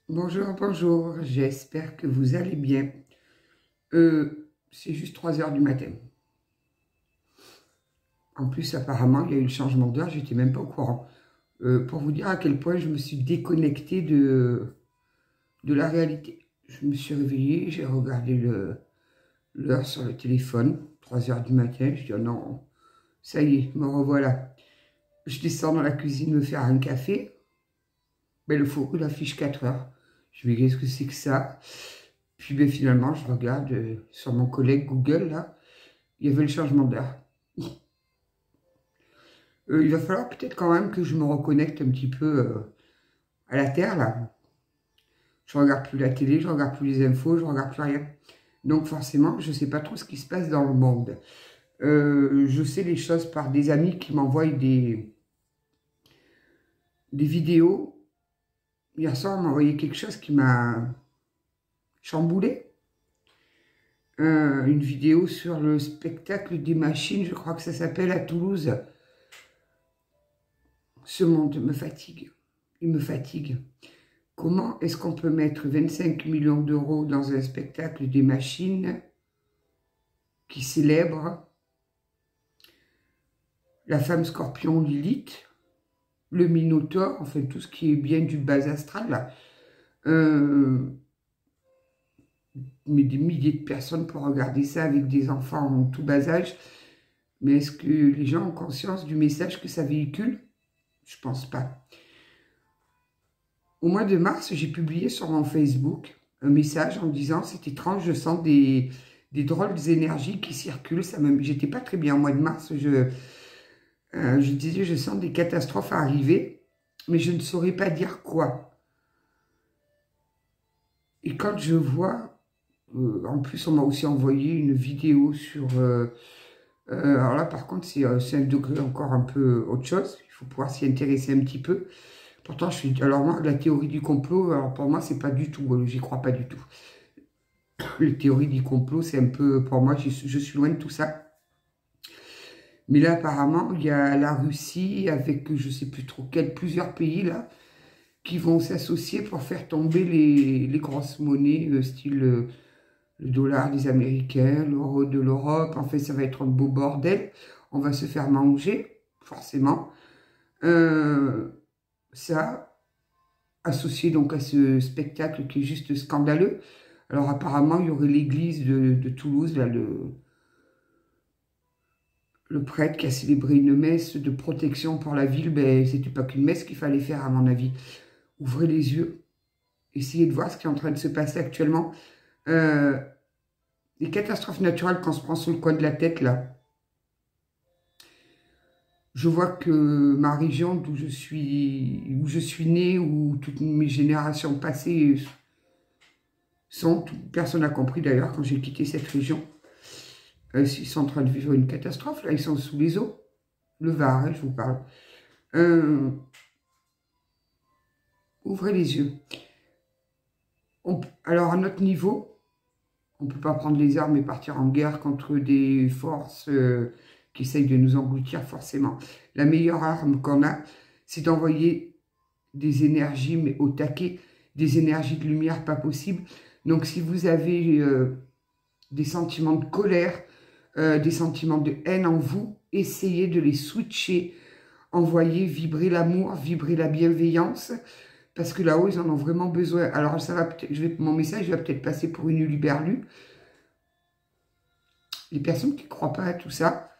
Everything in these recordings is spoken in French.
Bonjour, bonjour, j'espère que vous allez bien. C'est juste 3 heures du matin. En plus, apparemment, il y a eu le changement d'heure, j'étais même pas au courant. Pour vous dire à quel point je me suis déconnectée de la réalité. Je me suis réveillée, j'ai regardé l'heure sur le téléphone, 3 heures du matin, je dis oh non, ça y est, me revoilà. Je descends dans la cuisine me faire un café, mais le four il affiche 4 heures. Je me dis qu'est-ce que c'est que ça? Puis ben, finalement, je regarde sur mon collègue Google, là, il y avait le changement d'heure. Il va falloir peut-être quand même que je me reconnecte un petit peu à la Terre, là. Je regarde plus la télé, je regarde plus les infos, je regarde plus rien. Donc forcément, je ne sais pas trop ce qui se passe dans le monde. Je sais les choses par des amis qui m'envoient des vidéos. Hier soir, on m'a envoyé quelque chose qui m'a chamboulé. Une vidéo sur le spectacle des machines, je crois que ça s'appelle à Toulouse. Ce monde me fatigue. Il me fatigue. Comment est-ce qu'on peut mettre 25 millions d'euros dans un spectacle des machines qui célèbre la femme scorpion Lilith, le Minotaure, enfin tout ce qui est bien du bas astral, là. Mais des milliers de personnes pour regarder ça avec des enfants en tout bas âge. Mais est-ce que les gens ont conscience du message que ça véhicule? Je pense pas. Au mois de mars, j'ai publié sur mon Facebook un message en disant « C'est étrange, je sens des drôles d'énergies qui circulent. » J'étais pas très bien au mois de mars. Je disais « Je sens des catastrophes arriver, mais je ne saurais pas dire quoi. » Et quand je vois, en plus on m'a aussi envoyé une vidéo sur... alors là par contre c'est un degré encore un peu autre chose. Il faut pouvoir s'y intéresser un petit peu. Pourtant, alors moi, la théorie du complot, alors pour moi, c'est pas du tout, j'y crois pas du tout. La théorie du complot, c'est un peu, pour moi, je suis loin de tout ça. Mais là, apparemment, il y a la Russie avec, je sais plus trop quels, plusieurs pays, là, qui vont s'associer pour faire tomber les grosses monnaies, style le dollar des Américains, l'euro de l'Europe. En fait, ça va être un beau bordel. On va se faire manger, forcément. Ça, associé donc à ce spectacle qui est juste scandaleux. Alors apparemment, il y aurait l'église de Toulouse, là, le prêtre qui a célébré une messe de protection pour la ville. Ben, c'était pas qu'une messe qu'il fallait faire, à mon avis. Ouvrez les yeux, essayez de voir ce qui est en train de se passer actuellement. Les catastrophes naturelles qu'on se prend sur le coin de la tête, là. Je vois que ma région où je suis née, où toutes mes générations passées personne n'a compris d'ailleurs quand j'ai quitté cette région. Ils sont en train de vivre une catastrophe, là, ils sont sous les eaux. Le Var, hein, je vous parle. Ouvrez les yeux. Alors, à notre niveau, on ne peut pas prendre les armes et partir en guerre contre des forces qui essayent de nous engloutir forcément. La meilleure arme qu'on a, c'est d'envoyer des énergies, mais au taquet, des énergies de lumière pas possible. Donc, si vous avez des sentiments de colère, des sentiments de haine en vous, essayez de les switcher, envoyer vibrer l'amour, vibrer la bienveillance, parce que là-haut, ils en ont vraiment besoin. Alors, ça va mon message va peut-être passer pour une uluberlue. Les personnes qui ne croient pas à tout ça,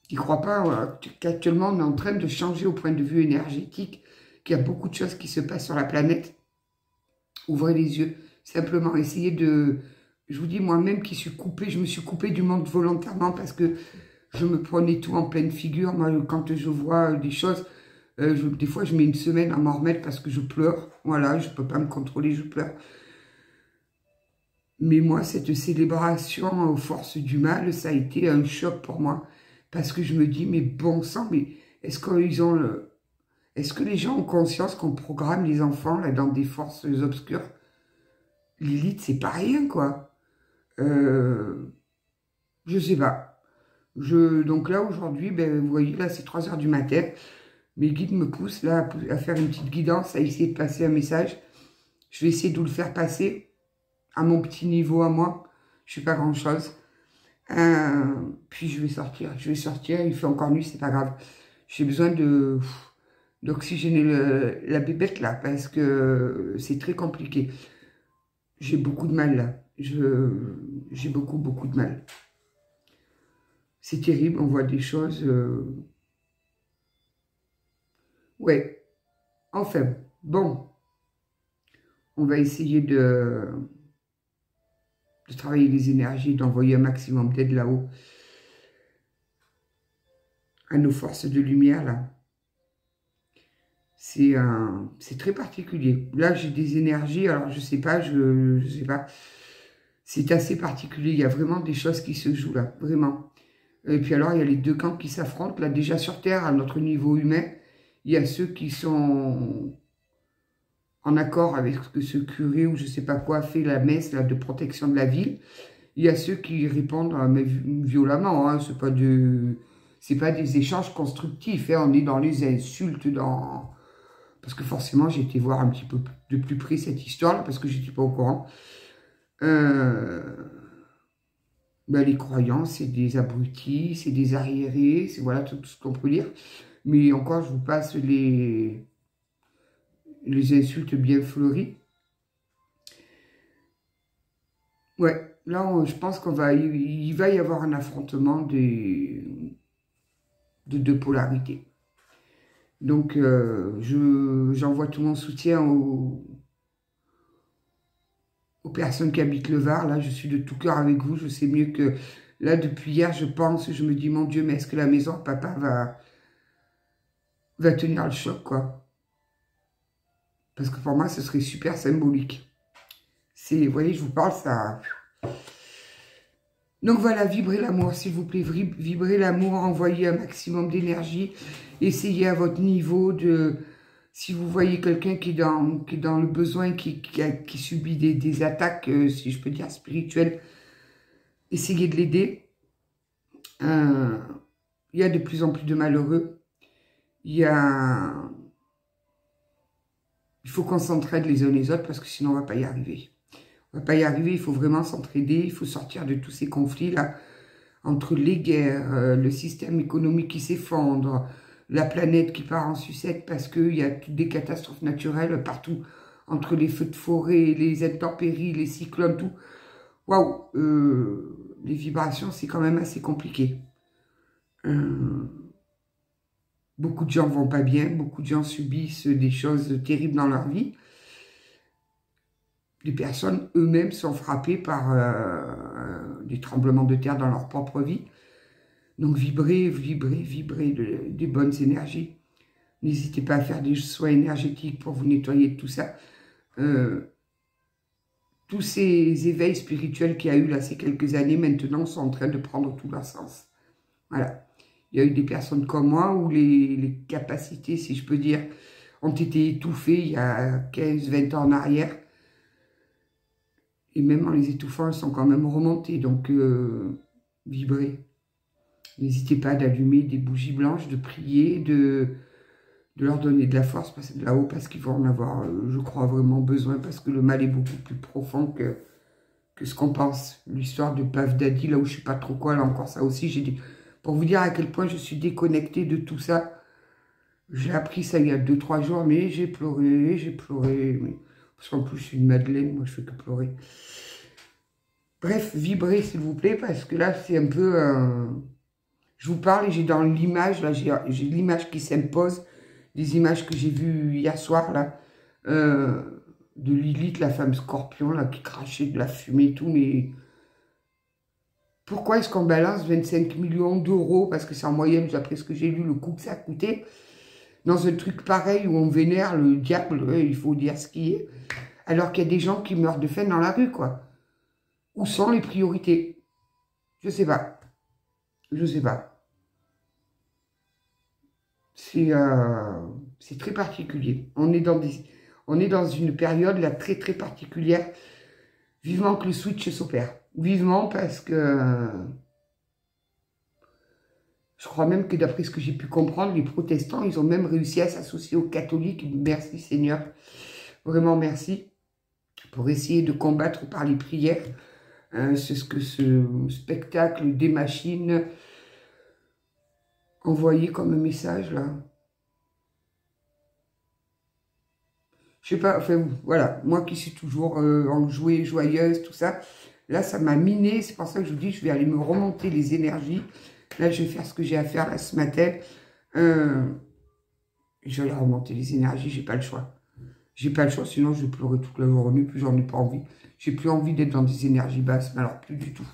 qui ne croient pas qu'actuellement, on est en train de changer au point de vue énergétique, qu'il y a beaucoup de choses qui se passent sur la planète, ouvrez les yeux. Simplement, essayez de... Je vous dis, moi-même qui suis coupée, je me suis coupée du monde volontairement parce que je me prenais tout en pleine figure. Moi, quand je vois des choses, des fois, je mets une semaine à m'en remettre parce que je pleure. Voilà, je ne peux pas me contrôler, je pleure. Mais moi, cette célébration aux forces du mal, ça a été un choc pour moi. Parce que je me dis, mais bon sang, mais est-ce qu'ils ont est-ce que les gens ont conscience qu'on programme les enfants là dans des forces obscures? Lilith, c'est pas rien, quoi. Je sais pas. Donc là, aujourd'hui, ben, vous voyez, là, c'est 3 heures du matin. Mes guides me poussent là à faire une petite guidance, à essayer de passer un message. Je vais essayer de vous le faire passer à mon petit niveau à moi. Je ne suis pas grand-chose. Puis je vais sortir. Il fait encore nuit, c'est pas grave. J'ai besoin d'oxygéner la bébête là, parce que c'est très compliqué. J'ai beaucoup de mal là. J'ai beaucoup de mal. C'est terrible, on voit des choses... Ouais, enfin, bon. On va essayer de travailler les énergies, d'envoyer un maximum d'aide là-haut à nos forces de lumière là. C'est très particulier. Là, j'ai des énergies, alors je sais pas, je sais pas. C'est assez particulier, il y a vraiment des choses qui se jouent là, vraiment. Et puis alors, il y a les deux camps qui s'affrontent. Là, déjà sur Terre, à notre niveau humain, il y a ceux qui sont en accord avec ce que ce curé ou je sais pas quoi fait la messe là, de protection de la ville. Il y a ceux qui répondent mais violemment, hein, c'est pas des échanges constructifs, hein, on est dans les insultes, parce que forcément j'ai été voir un petit peu de plus près cette histoire-là, parce que j'étais pas au courant. Ben, les croyants, c'est des abrutis, c'est des arriérés, c'est voilà tout ce qu'on peut dire. Mais encore, je vous passe les insultes bien fleuries. Ouais, là, je pense il va y avoir un affrontement de deux polarités. Donc, j'envoie tout mon soutien aux personnes qui habitent le Var. Là, je suis de tout cœur avec vous. Je sais mieux que... Là, depuis hier, je me dis, mon Dieu, mais est-ce que la maison, papa va tenir le choc, quoi? Parce que pour moi, ce serait super symbolique. Vous voyez, je vous parle, ça... Donc voilà, vibrez l'amour, s'il vous plaît. Vibrez l'amour, envoyez un maximum d'énergie. Essayez à votre niveau de... Si vous voyez quelqu'un qui est dans le besoin, qui subit des attaques, si je peux dire, spirituelles, essayez de l'aider. Il y a de plus en plus de malheureux. Il faut qu'on s'entraide les uns les autres parce que sinon on ne va pas y arriver. On ne va pas y arriver, il faut vraiment s'entraider, il faut sortir de tous ces conflits-là, entre les guerres, le système économique qui s'effondre, la planète qui part en sucette parce qu'il y a toutes des catastrophes naturelles partout, entre les feux de forêt, les intempéries, les cyclones, tout. Waouh, les vibrations, c'est quand même assez compliqué. Beaucoup de gens vont pas bien, beaucoup de gens subissent des choses terribles dans leur vie. Les personnes eux-mêmes sont frappées par des tremblements de terre dans leur propre vie. Donc vibrez des bonnes énergies. N'hésitez pas à faire des soins énergétiques pour vous nettoyer de tout ça. Tous ces éveils spirituels qu'il y a eu là ces quelques années maintenant sont en train de prendre tout leur sens. Voilà. Il y a eu des personnes comme moi où les capacités, si je peux dire, ont été étouffées il y a 15-20 ans en arrière. Et même en les étouffant, elles sont quand même remontées. Donc, vibrez. N'hésitez pas d'allumer des bougies blanches, de prier, de leur donner de la force passer de là-haut parce qu'ils vont en avoir, je crois, vraiment besoin parce que le mal est beaucoup plus profond que ce qu'on pense. L'histoire de Puff Daddy, là où je ne sais pas trop quoi, là encore ça aussi, pour vous dire à quel point je suis déconnectée de tout ça. J'ai appris ça il y a 2-3 jours, mais j'ai pleuré, mais... parce qu'en plus je suis une madeleine, moi je fais que pleurer. Bref, vibrez s'il vous plaît, parce que là c'est un peu... Je vous parle et j'ai dans l'image, là j'ai l'image qui s'impose, des images que j'ai vues hier soir, là, de Lilith, la femme scorpion, là, qui crachait de la fumée et tout, mais... Pourquoi est-ce qu'on balance 25 millions d'euros, parce que c'est en moyenne, d'après ce que j'ai lu, le coût que ça a coûté, dans un truc pareil où on vénère le diable, il faut dire ce qui est, alors qu'il y a des gens qui meurent de faim dans la rue, quoi. Où sont les priorités? Je sais pas. Je sais pas. C'est très particulier. On est dans une période là très très particulière. Vivement que le switch s'opère. Vivement parce que Je crois même que d'après ce que j'ai pu comprendre, les protestants, ils ont même réussi à s'associer aux catholiques. Merci Seigneur, vraiment merci, pour essayer de combattre par les prières. C'est ce que ce spectacle des machines envoyé comme message là. Je sais pas, enfin voilà, moi qui suis toujours enjouée, joyeuse, tout ça, là ça m'a miné, c'est pour ça que je vous dis, je vais aller me remonter les énergies. Là je vais faire ce que j'ai à faire là ce matin. Je vais aller remonter les énergies, j'ai pas le choix. J'ai pas le choix, sinon je vais pleurer toute la journée, puis j'en ai pas envie. J'ai plus envie d'être dans des énergies basses, mais alors plus du tout.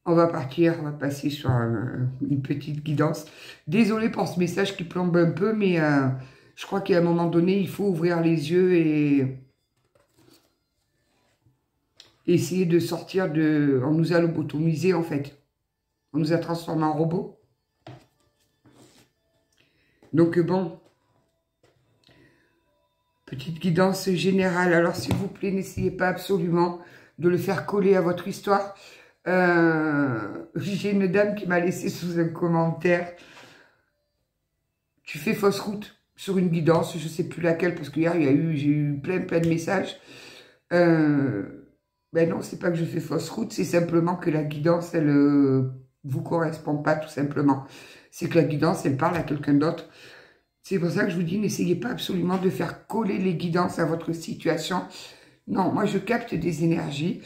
On va partir, on va passer sur une petite guidance. Désolée pour ce message qui plombe un peu, mais je crois qu'à un moment donné, il faut ouvrir les yeux et essayer de sortir de... On nous a lobotomisés en fait. On nous a transformés en robots. Donc bon, petite guidance générale. Alors s'il vous plaît, n'essayez pas absolument de le faire coller à votre histoire. J'ai une dame qui m'a laissé sous un commentaire: tu fais fausse route sur une guidance, je sais plus laquelle, parce qu'hier j'ai eu plein de messages. Ben non, c'est pas que je fais fausse route, c'est simplement que la guidance, elle vous correspond pas, tout simplement. C'est que la guidance, elle parle à quelqu'un d'autre. C'est pour ça que je vous dis, n'essayez pas absolument de faire coller les guidances à votre situation. Non, moi je capte des énergies.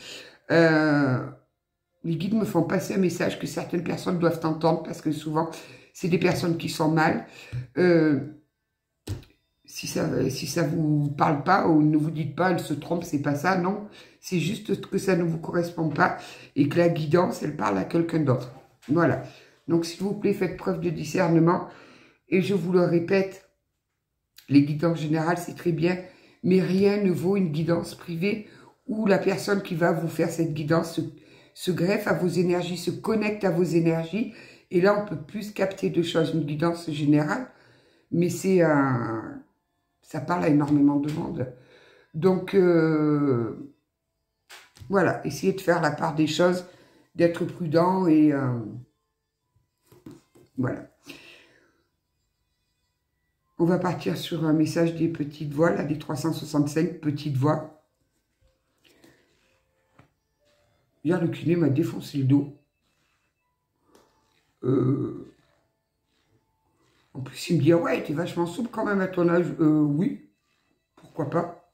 Les guides me font passer un message que certaines personnes doivent entendre, parce que souvent, c'est des personnes qui sont mal. Si ça vous parle pas, ou ne vous dites pas, elle se trompe, c'est pas ça, non. C'est juste que ça ne vous correspond pas, et que la guidance, elle parle à quelqu'un d'autre. Voilà. Donc, s'il vous plaît, faites preuve de discernement. Et je vous le répète, les guidances générales, c'est très bien, mais rien ne vaut une guidance privée où la personne qui va vous faire cette guidance se greffe à vos énergies, se connecte à vos énergies. Et là, on peut plus capter de choses. Une guidance générale, mais c'est ça parle à énormément de monde. Donc, voilà, essayez de faire la part des choses, d'être prudent et voilà. On va partir sur un message des petites voix, là, des 365 petites voix. Hier, le kiné m'a défoncé le dos. En plus, il me dit: ah ouais, t'es vachement souple quand même à ton âge. Oui, pourquoi pas.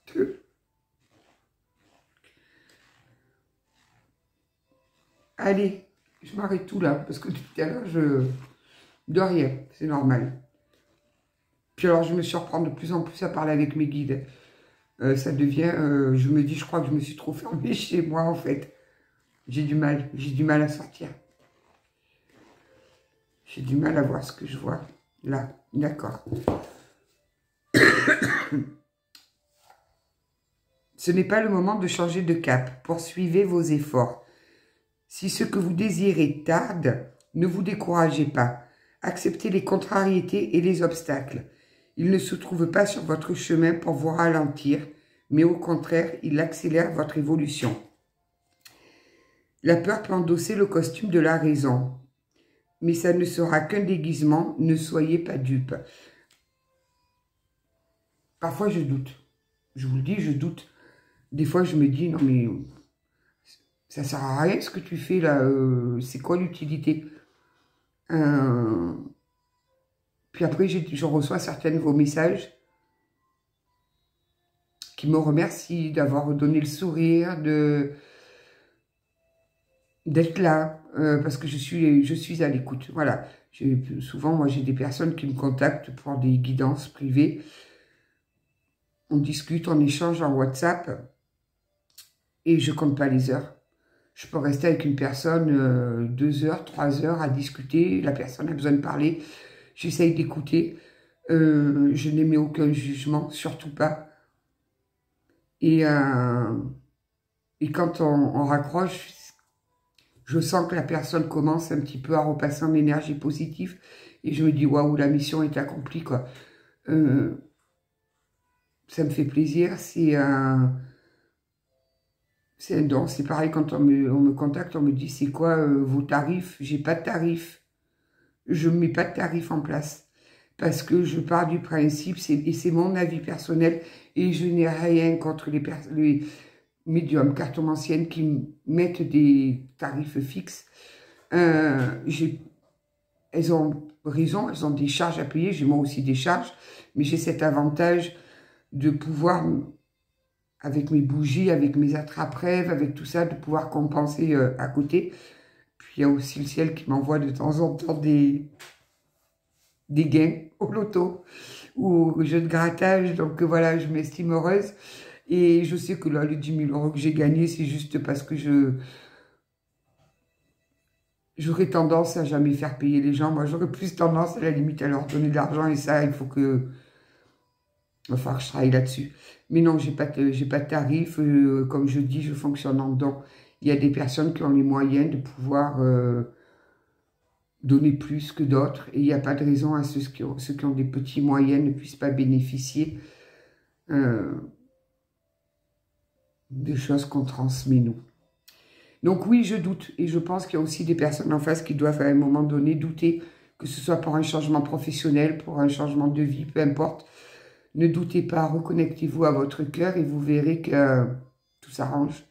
Allez, je m'arrête tout là, parce que tout à l'heure, de rien, c'est normal. Puis alors, je me surprends de plus en plus à parler avec mes guides. Ça devient, je me dis, je crois que je me suis trop fermée chez moi, en fait. J'ai du mal à sortir. J'ai du mal à voir ce que je vois. Là, d'accord. Ce n'est pas le moment de changer de cap. Poursuivez vos efforts. Si ce que vous désirez tarde, ne vous découragez pas. Acceptez les contrariétés et les obstacles. Ils ne se trouvent pas sur votre chemin pour vous ralentir, mais au contraire, ils accélèrent votre évolution. La peur peut endosser le costume de la raison, mais ça ne sera qu'un déguisement, ne soyez pas dupes. Parfois, je doute. Je vous le dis, je doute. Des fois, je me dis, non mais ça sert à rien ce que tu fais là, c'est quoi l'utilité? Puis après, je reçois certains de vos messages qui me remercient d'avoir donné le sourire, d'être là, parce que je suis à l'écoute. Voilà. Souvent, moi, j'ai des personnes qui me contactent pour des guidances privées. On discute, on échange en WhatsApp et je compte pas les heures. Je peux rester avec une personne 2 heures, 3 heures à discuter. La personne a besoin de parler. J'essaye d'écouter. Je n'émets aucun jugement, surtout pas. Et quand on raccroche, je sens que la personne commence un petit peu à repasser en énergie positive. Et je me dis, waouh, la mission est accomplie, quoi. Ça me fait plaisir. C'est un don. C'est pareil quand on me contacte, on me dit c'est quoi vos tarifs? J'ai pas de tarif. Je ne mets pas de tarif en place. Parce que je pars du principe, et c'est mon avis personnel, et je n'ai rien contre les médiums cartomanciennes qui mettent des tarifs fixes. Elles ont raison, elles ont des charges à payer, j'ai moi aussi des charges, mais j'ai cet avantage de pouvoir, avec mes bougies, avec mes attrape-rêves, avec tout ça, de pouvoir compenser à côté. Puis il y a aussi le ciel qui m'envoie de temps en temps des gains au loto ou au jeu de grattage. Donc voilà, je m'estime heureuse. Et je sais que là, les 10 000 € que j'ai gagnés, c'est juste parce que j'aurais tendance à jamais faire payer les gens. Moi, j'aurais plus tendance, à la limite, à leur donner de l'argent. Et ça, il faut que... Enfin, je travaille là-dessus. Mais non, j'ai pas de tarif. Comme je dis, je fonctionne en don. Il y a des personnes qui ont les moyens de pouvoir donner plus que d'autres. Et il n'y a pas de raison à ceux qui ont des petits moyens ne puissent pas bénéficier des choses qu'on transmet, nous. Donc oui, je doute. Et je pense qu'il y a aussi des personnes en face qui doivent à un moment donné douter, que ce soit pour un changement professionnel, pour un changement de vie, peu importe. Ne doutez pas, reconnectez-vous à votre cœur et vous verrez que tout s'arrange.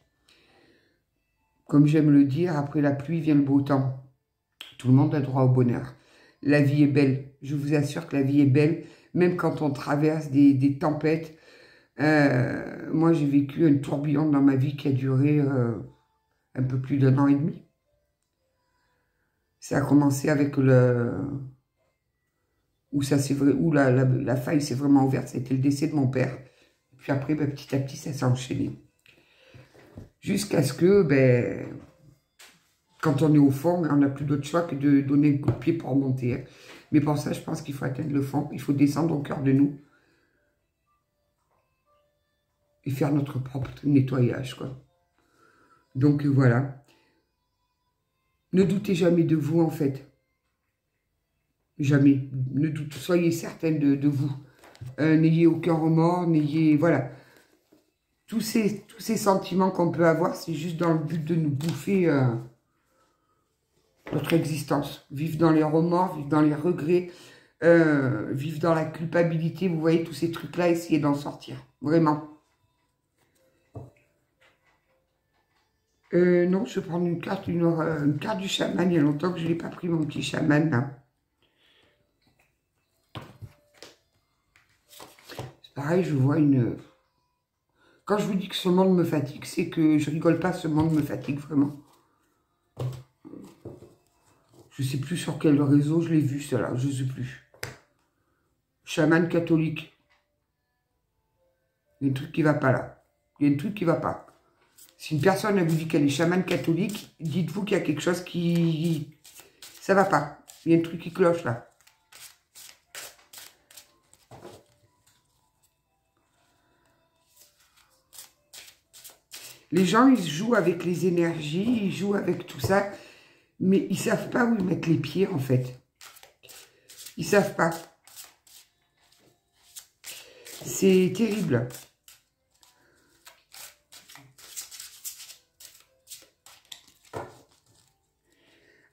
Comme j'aime le dire, après la pluie vient le beau temps. Tout le monde a droit au bonheur. La vie est belle. Je vous assure que la vie est belle, même quand on traverse des tempêtes. Moi, j'ai vécu un tourbillon dans ma vie qui a duré un peu plus d'1 an et demi. Ça a commencé avec où la faille s'est vraiment ouverte. C'était le décès de mon père. Puis après, ben, petit à petit, ça s'est enchaîné. Jusqu'à ce que, ben, quand on est au fond, on n'a plus d'autre choix que de donner un coup de pied pour remonter. Hein. Mais pour ça, je pense qu'il faut atteindre le fond. Il faut descendre au cœur de nous. Et faire notre propre nettoyage, quoi. Donc, voilà. Ne doutez jamais de vous, en fait. Jamais. Soyez certaine de vous. N'ayez aucun remords, n'ayez... Voilà. Tous ces sentiments qu'on peut avoir, c'est juste dans le but de nous bouffer notre existence. Vivre dans les remords, vivre dans les regrets, vivre dans la culpabilité. Vous voyez, tous ces trucs-là, essayez d'en sortir. Vraiment. Non, je vais prendre une carte du chaman. Il y a longtemps que je n'ai pas pris mon petit chaman, là. C'est pareil, je vois une... Quand je vous dis que ce monde me fatigue, c'est que je rigole pas, ce monde me fatigue vraiment. Je sais plus sur quel réseau je l'ai vu, cela, je sais plus. Chaman catholique. Il y a un truc qui va pas là. Il y a un truc qui va pas. Si une personne vous dit qu'elle est chamane catholique, dites-vous qu'il y a quelque chose qui... Ça va pas. Il y a un truc qui cloche là. Les gens, ils jouent avec les énergies, ils jouent avec tout ça, mais ils savent pas où ils mettent les pieds, en fait. Ils savent pas. C'est terrible.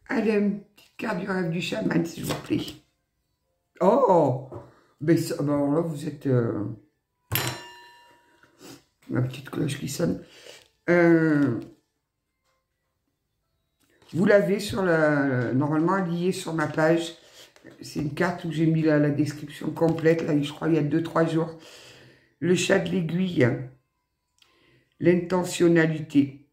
Allez, une petite carte du rêve du chaman, s'il vous plaît. Oh! Ben, ça, ben alors là, vous êtes... Ma petite cloche qui sonne. Vous l'avez sur normalement liée sur ma page. C'est une carte où j'ai mis la description complète, là, je crois, il y a 2-3 jours. Le chat de l'aiguille. L'intentionnalité.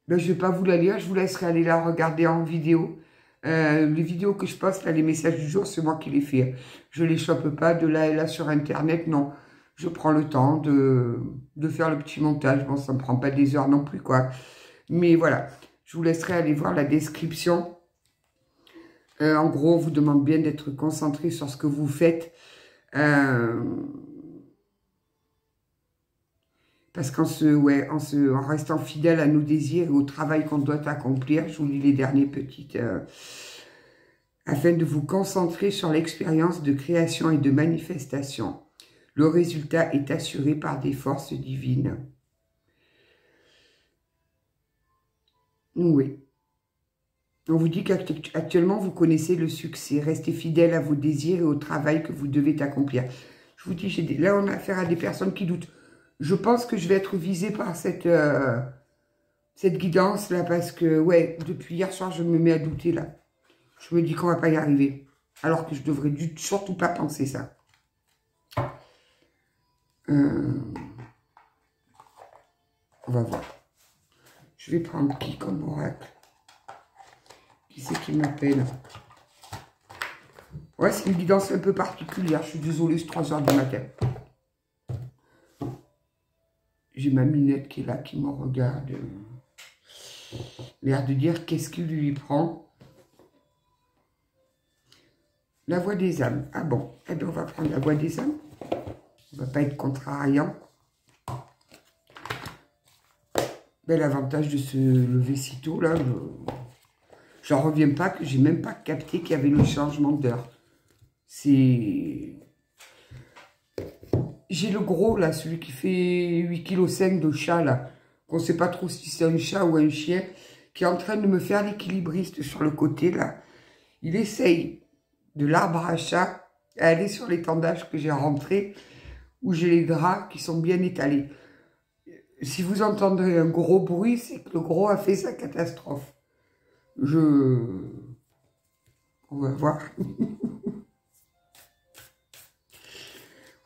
Ben, je ne vais pas vous la lire, je vous laisserai aller la regarder en vidéo. Les vidéos que je poste, là, les messages du jour, c'est moi qui les fais. Je ne les chope pas de là et là sur Internet, non. Je prends le temps de faire le petit montage. Bon, ça ne me prend pas des heures non plus, quoi. Mais voilà, je vous laisserai aller voir la description. En gros, on vous demande bien d'être concentré sur ce que vous faites. Parce en restant fidèle à nos désirs et au travail qu'on doit accomplir, je vous lis les derniers petites... afin de vous concentrer sur l'expérience de création et de manifestation. Le résultat est assuré par des forces divines. Oui. On vous dit qu'actuellement, vous connaissez le succès. Restez fidèle à vos désirs et au travail que vous devez accomplir. Je vous dis, là, on a affaire à des personnes qui doutent. Je pense que je vais être visée par cette guidance-là, parce que, ouais, depuis hier soir, je me mets à douter, là. Je me dis qu'on va pas y arriver. Alors que je devrais surtout pas penser ça. On va voir. Je vais prendre qui comme oracle? Qui c'est qui m'appelle? Ouais, c'est une guidance un peu particulière. Je suis désolée, c'est 3 h du matin. J'ai ma minette qui est là, qui me regarde. L'air de dire qu'est-ce qui lui prend. La voix des âmes. Ah bon, eh bien on va prendre la voix des âmes. On ne va pas être contrariant. Ben, l'avantage de se lever si tôt, là, j'en reviens pas que j'ai même pas capté qu'il y avait le changement d'heure. C'est... J'ai le gros, là, celui qui fait 8,5 kg de chat, là. On ne sait pas trop si c'est un chat ou un chien, qui est en train de me faire l'équilibriste sur le côté, là. Il essaye de l'arbre à chat à aller sur l'étendage que j'ai rentré, où j'ai les draps qui sont bien étalés. Si vous entendrez un gros bruit, c'est que le gros a fait sa catastrophe. On va voir.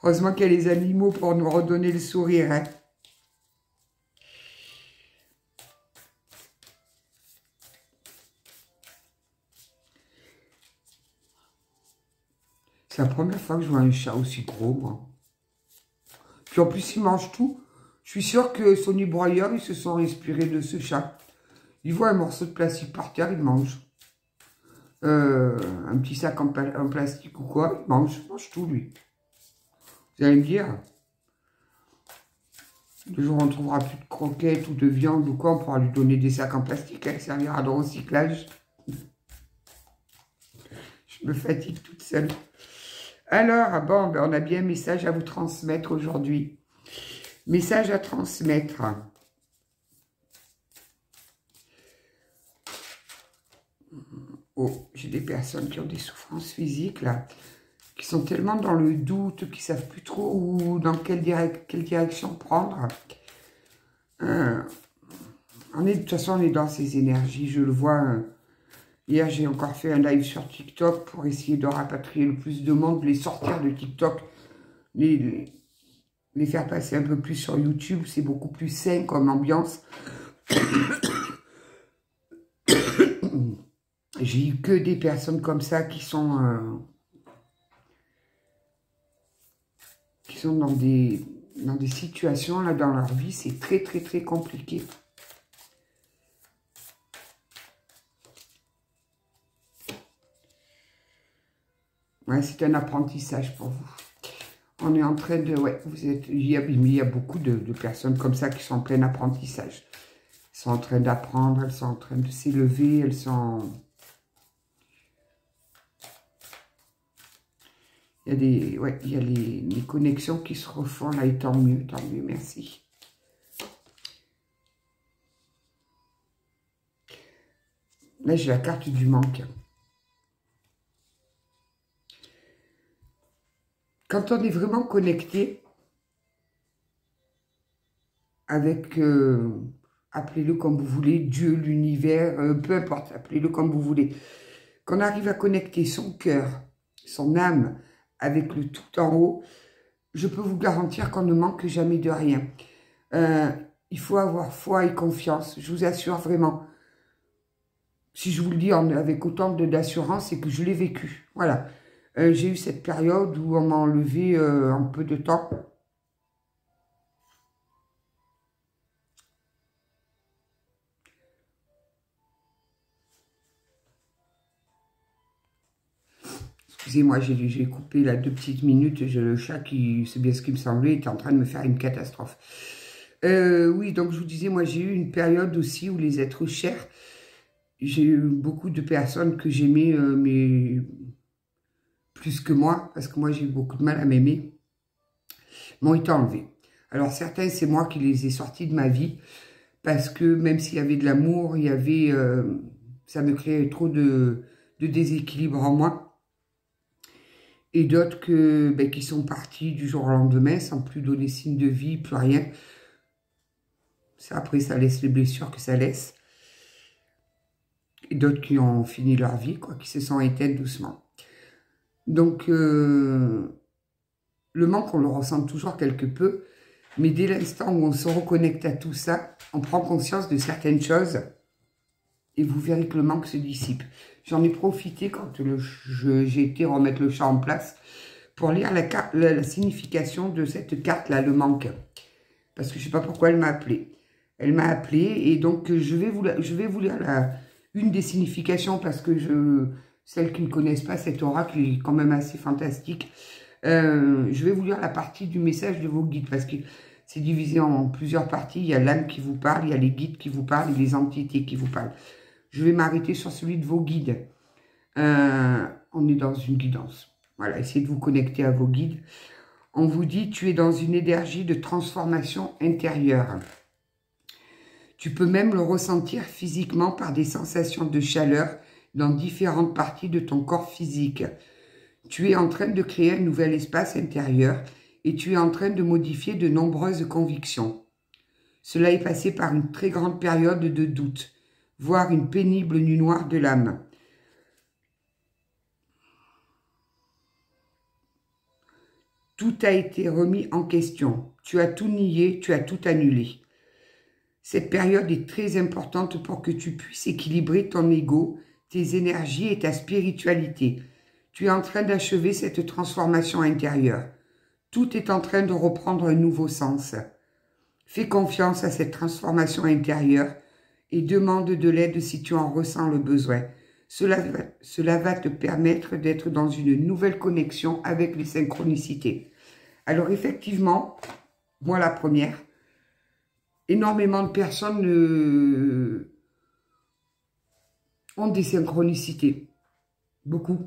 Heureusement qu'il y a les animaux pour nous redonner le sourire, hein. C'est la première fois que je vois un chat aussi gros, moi. Puis en plus, il mange tout. Je suis sûre que Sony Broyeur, ils se sont inspirés de ce chat. Il voit un morceau de plastique par terre, il mange. Un petit sac en plastique ou quoi, il mange tout, lui. Vous allez me dire, le jour où on ne trouvera plus de croquettes ou de viande ou quoi, on pourra lui donner des sacs en plastique, elle servira de recyclage. Je me fatigue toute seule. Alors, bon, ben on a bien un message à vous transmettre aujourd'hui. Message à transmettre. Oh, j'ai des personnes qui ont des souffrances physiques, là, qui sont tellement dans le doute, qui ne savent plus trop où, dans quelle direction prendre. De toute façon, on est dans ces énergies, je le vois. Hier, j'ai encore fait un live sur TikTok pour essayer de rapatrier le plus de monde, les sortir de TikTok, les faire passer un peu plus sur YouTube. C'est beaucoup plus sain comme ambiance. J'ai eu que des personnes comme ça qui sont dans des situations, là, dans leur vie, c'est très, très, très compliqué. Ouais, c'est un apprentissage pour vous. On est en train de... Ouais, il y a beaucoup de personnes comme ça qui sont en plein apprentissage. Elles sont en train d'apprendre, elles sont en train de s'élever, elles sont... Il y a les connexions qui se refont là, et tant mieux, merci. Là, j'ai la carte du manque. Quand on est vraiment connecté avec, appelez-le comme vous voulez, Dieu, l'univers, peu importe, appelez-le comme vous voulez. Qu'on arrive à connecter son cœur, son âme, avec le tout en haut, je peux vous garantir qu'on ne manque jamais de rien. Il faut avoir foi et confiance, je vous assure vraiment. Si je vous le dis avec autant d'assurance, c'est que je l'ai vécu. Voilà. J'ai eu cette période où on m'a enlevé en peu de temps. Excusez-moi, j'ai coupé là 2 petites minutes. Le chat, c'est bien ce qui me semblait, était en train de me faire une catastrophe. Oui, donc je vous disais, moi j'ai eu une période aussi où les êtres chers, j'ai eu beaucoup de personnes que j'aimais, mais plus que moi, parce que moi j'ai eu beaucoup de mal à m'aimer, m'ont été enlevés. Alors certains, c'est moi qui les ai sortis de ma vie, parce que même s'il y avait de l'amour, il y avait, ça me créait trop de déséquilibre en moi. Et d'autres qui sont partis du jour au lendemain sans plus donner signe de vie, plus rien. Ça, après, ça laisse les blessures que ça laisse. Et d'autres qui ont fini leur vie, quoi, qui se sont éteintes doucement. Donc, le manque, on le ressent toujours quelque peu. Mais dès l'instant où on se reconnecte à tout ça, on prend conscience de certaines choses et vous verrez que le manque se dissipe. J'en ai profité quand j'ai été remettre le chat en place pour lire la signification de cette carte-là, le manque. Parce que je ne sais pas pourquoi elle m'a appelé. Elle m'a appelé et donc je vais vous lire une des significations parce que celles qui ne connaissent pas cet oracle est quand même assez fantastique. Je vais vous lire la partie du message de vos guides parce que c'est divisé en plusieurs parties. Il y a l'âme qui vous parle, il y a les guides qui vous parlent et les entités qui vous parlent. Je vais m'arrêter sur celui de vos guides. On est dans une guidance. Voilà, essayez de vous connecter à vos guides. On vous dit, tu es dans une énergie de transformation intérieure. Tu peux même le ressentir physiquement par des sensations de chaleur dans différentes parties de ton corps physique. Tu es en train de créer un nouvel espace intérieur et tu es en train de modifier de nombreuses convictions. Cela est passé par une très grande période de doute, voire une pénible nuit noire de l'âme. Tout a été remis en question. Tu as tout nié, tu as tout annulé. Cette période est très importante pour que tu puisses équilibrer ton ego, tes énergies et ta spiritualité. Tu es en train d'achever cette transformation intérieure. Tout est en train de reprendre un nouveau sens. Fais confiance à cette transformation intérieure et demande de l'aide si tu en ressens le besoin. Cela va te permettre d'être dans une nouvelle connexion avec les synchronicités. Alors effectivement, moi la première, énormément de personnes ont des synchronicités. Beaucoup.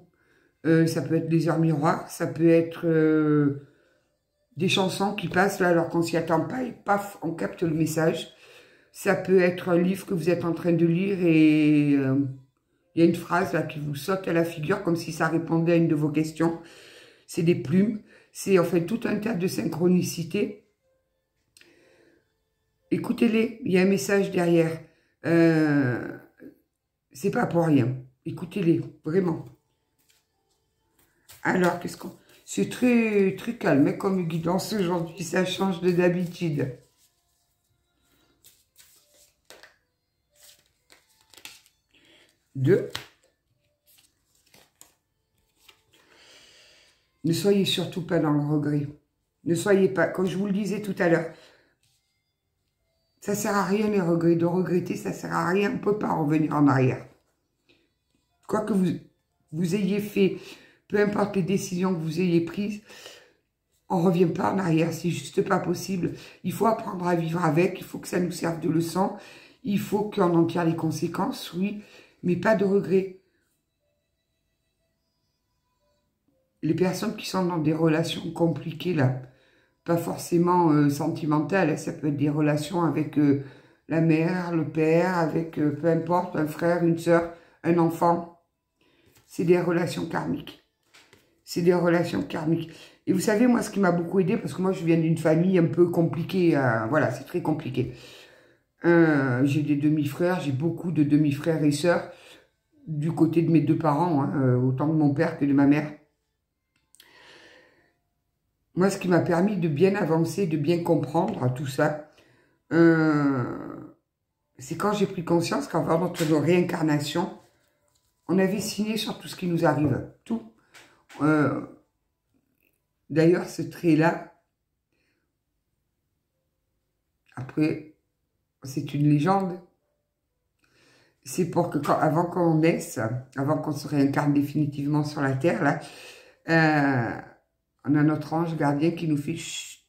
Ça peut être des heures miroirs, ça peut être des chansons qui passent là alors qu'on s'y attend pas et paf, on capte le message. Ça peut être un livre que vous êtes en train de lire et il y a une phrase là qui vous saute à la figure comme si ça répondait à une de vos questions. C'est des plumes. C'est en fait tout un tas de synchronicités. Écoutez-les, il y a un message derrière. C'est pas pour rien. Écoutez-les, vraiment. Alors, qu'est-ce qu'on... C'est très, très calme, hein, comme guidance aujourd'hui, ça change de d'habitude. Deux. Ne soyez surtout pas dans le regret. Ne soyez pas, comme je vous le disais tout à l'heure, ça ne sert à rien les regrets. De regretter, ça ne sert à rien. On ne peut pas revenir en arrière. Quoi que vous ayez fait, peu importe les décisions que vous ayez prises, on ne revient pas en arrière. C'est juste pas possible. Il faut apprendre à vivre avec. Il faut que ça nous serve de leçon. Il faut qu'on en tire les conséquences, oui, mais pas de regrets. Les personnes qui sont dans des relations compliquées, là, pas forcément sentimentales, ça peut être des relations avec la mère, le père, avec peu importe, un frère, une sœur, un enfant. C'est des relations karmiques. C'est des relations karmiques. Et vous savez, moi, ce qui m'a beaucoup aidé, parce que moi, je viens d'une famille un peu compliquée, voilà, c'est très compliqué. J'ai des demi-frères, j'ai beaucoup de demi-frères et sœurs, du côté de mes deux parents, hein, autant de mon père que de ma mère. Moi, ce qui m'a permis de bien avancer, de bien comprendre tout ça, c'est quand j'ai pris conscience qu'avant notre réincarnation, on avait signé sur tout ce qui nous arrive. Tout. D'ailleurs, ce trait-là, après, c'est une légende. C'est pour que, avant qu'on naisse, avant qu'on se réincarne définitivement sur la Terre, là, on a notre ange gardien qui nous fait « Chut,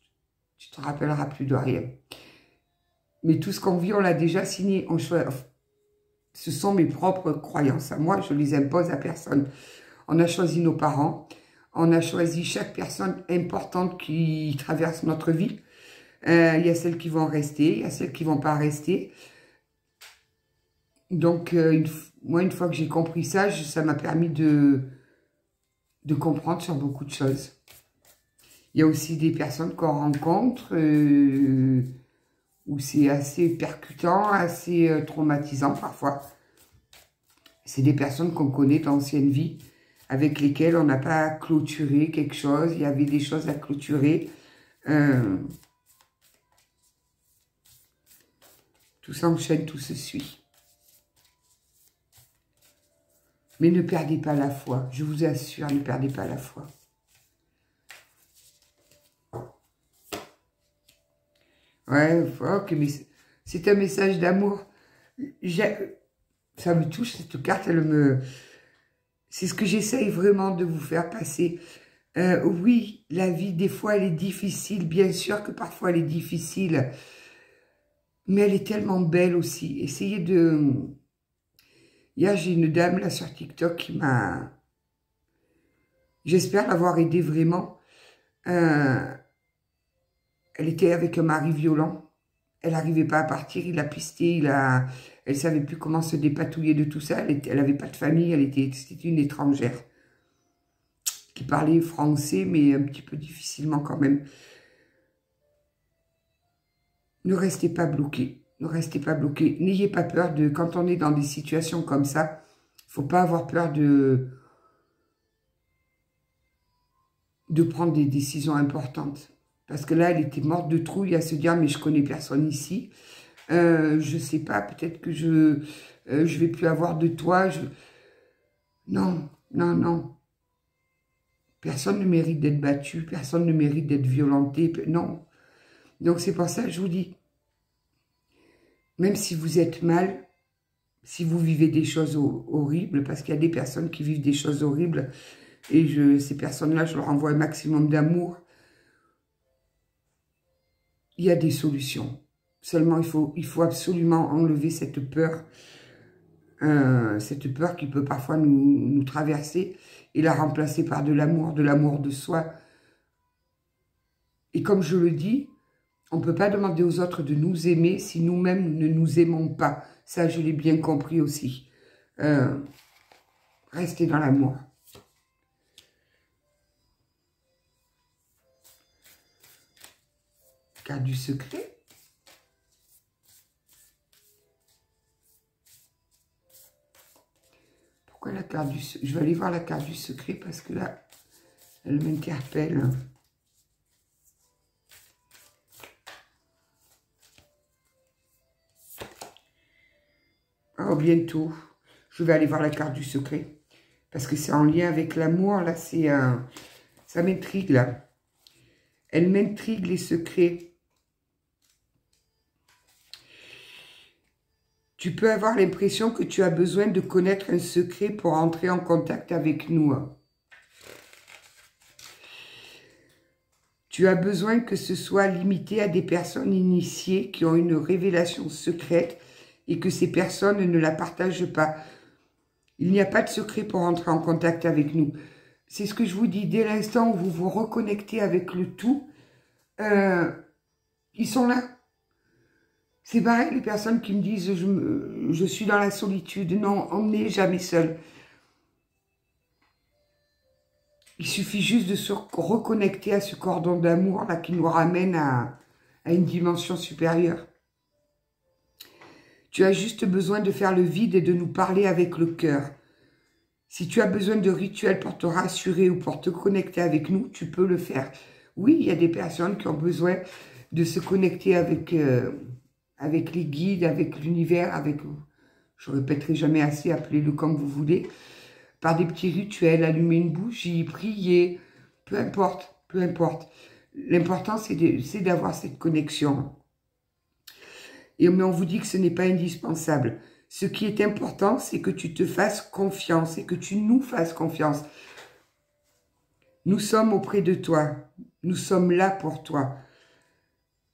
tu te rappelleras plus de rien ». Mais tout ce qu'on vit, on l'a déjà signé. Ce sont mes propres croyances. Moi, je les impose à personne. On a choisi nos parents. On a choisi chaque personne importante qui traverse notre vie. Il y a celles qui vont rester, il y a celles qui vont pas rester. Donc, moi, une fois que j'ai compris ça, ça m'a permis de comprendre sur beaucoup de choses. Il y a aussi des personnes qu'on rencontre où c'est assez percutant, assez traumatisant parfois. C'est des personnes qu'on connaît d'ancienne vie, avec lesquelles on n'a pas clôturé quelque chose. Il y avait des choses à clôturer. Tout s'enchaîne, tout se suit. Mais ne perdez pas la foi. Je vous assure, ne perdez pas la foi. Ouais, ok, mais c'est un message d'amour. Ça me touche, cette carte, c'est ce que j'essaye vraiment de vous faire passer. Oui, la vie, des fois, elle est difficile. Bien sûr que parfois, elle est difficile. Mais elle est tellement belle aussi. Essayez de... Hier, j'ai une dame, là, sur TikTok, qui m'a... J'espère l'avoir aidée vraiment. Elle était avec un mari violent. Elle n'arrivait pas à partir, il l'a pisté, elle ne savait plus comment se dépatouiller de tout ça. Elle n'avait pas de famille, c'était une étrangère qui parlait français, mais un petit peu difficilement quand même. Ne restez pas bloqués, ne restez pas bloqués. N'ayez pas peur quand on est dans des situations comme ça, il ne faut pas avoir peur de prendre des décisions importantes. Parce que là, elle était morte de trouille à se dire, mais je connais personne ici. Je sais pas, peut-être que je vais plus avoir de toi. Non, non, non. Personne ne mérite d'être battu, personne ne mérite d'être violenté, non. Donc c'est pour ça que je vous dis, même si vous êtes mal, si vous vivez des choses horribles, parce qu'il y a des personnes qui vivent des choses horribles, et ces personnes-là, je leur envoie un maximum d'amour, il y a des solutions. Seulement, il faut absolument enlever cette peur qui peut parfois nous traverser, et la remplacer par de l'amour de soi. Et comme je le dis, on ne peut pas demander aux autres de nous aimer si nous-mêmes ne nous aimons pas. Ça, je l'ai bien compris aussi. Restez dans l'amour. Carte du secret. Pourquoi la carte du secret? Je vais aller voir la carte du secret parce que là, elle m'interpelle. Oh, bientôt, je vais aller voir la carte du secret. Parce que c'est en lien avec l'amour, là, ça m'intrigue, là. Elle m'intrigue, les secrets. Tu peux avoir l'impression que tu as besoin de connaître un secret pour entrer en contact avec nous. Tu as besoin que ce soit limité à des personnes initiées qui ont une révélation secrète et que ces personnes ne la partagent pas. Il n'y a pas de secret pour entrer en contact avec nous. C'est ce que je vous dis, dès l'instant où vous vous reconnectez avec le tout, ils sont là. C'est pareil, les personnes qui me disent « je suis dans la solitude ». Non, on n'est jamais seul. Il suffit juste de se reconnecter à ce cordon d'amour là qui nous ramène à une dimension supérieure. Tu as juste besoin de faire le vide et de nous parler avec le cœur. Si tu as besoin de rituels pour te rassurer ou pour te connecter avec nous, tu peux le faire. Oui, il y a des personnes qui ont besoin de se connecter avec les guides, avec l'univers, je ne répéterai jamais assez, appelez-le comme vous voulez, par des petits rituels, allumer une bougie, prier, peu importe, peu importe. L'important, c'est d'avoir cette connexion. Mais on vous dit que ce n'est pas indispensable. Ce qui est important, c'est que tu te fasses confiance et que tu nous fasses confiance. Nous sommes auprès de toi. Nous sommes là pour toi.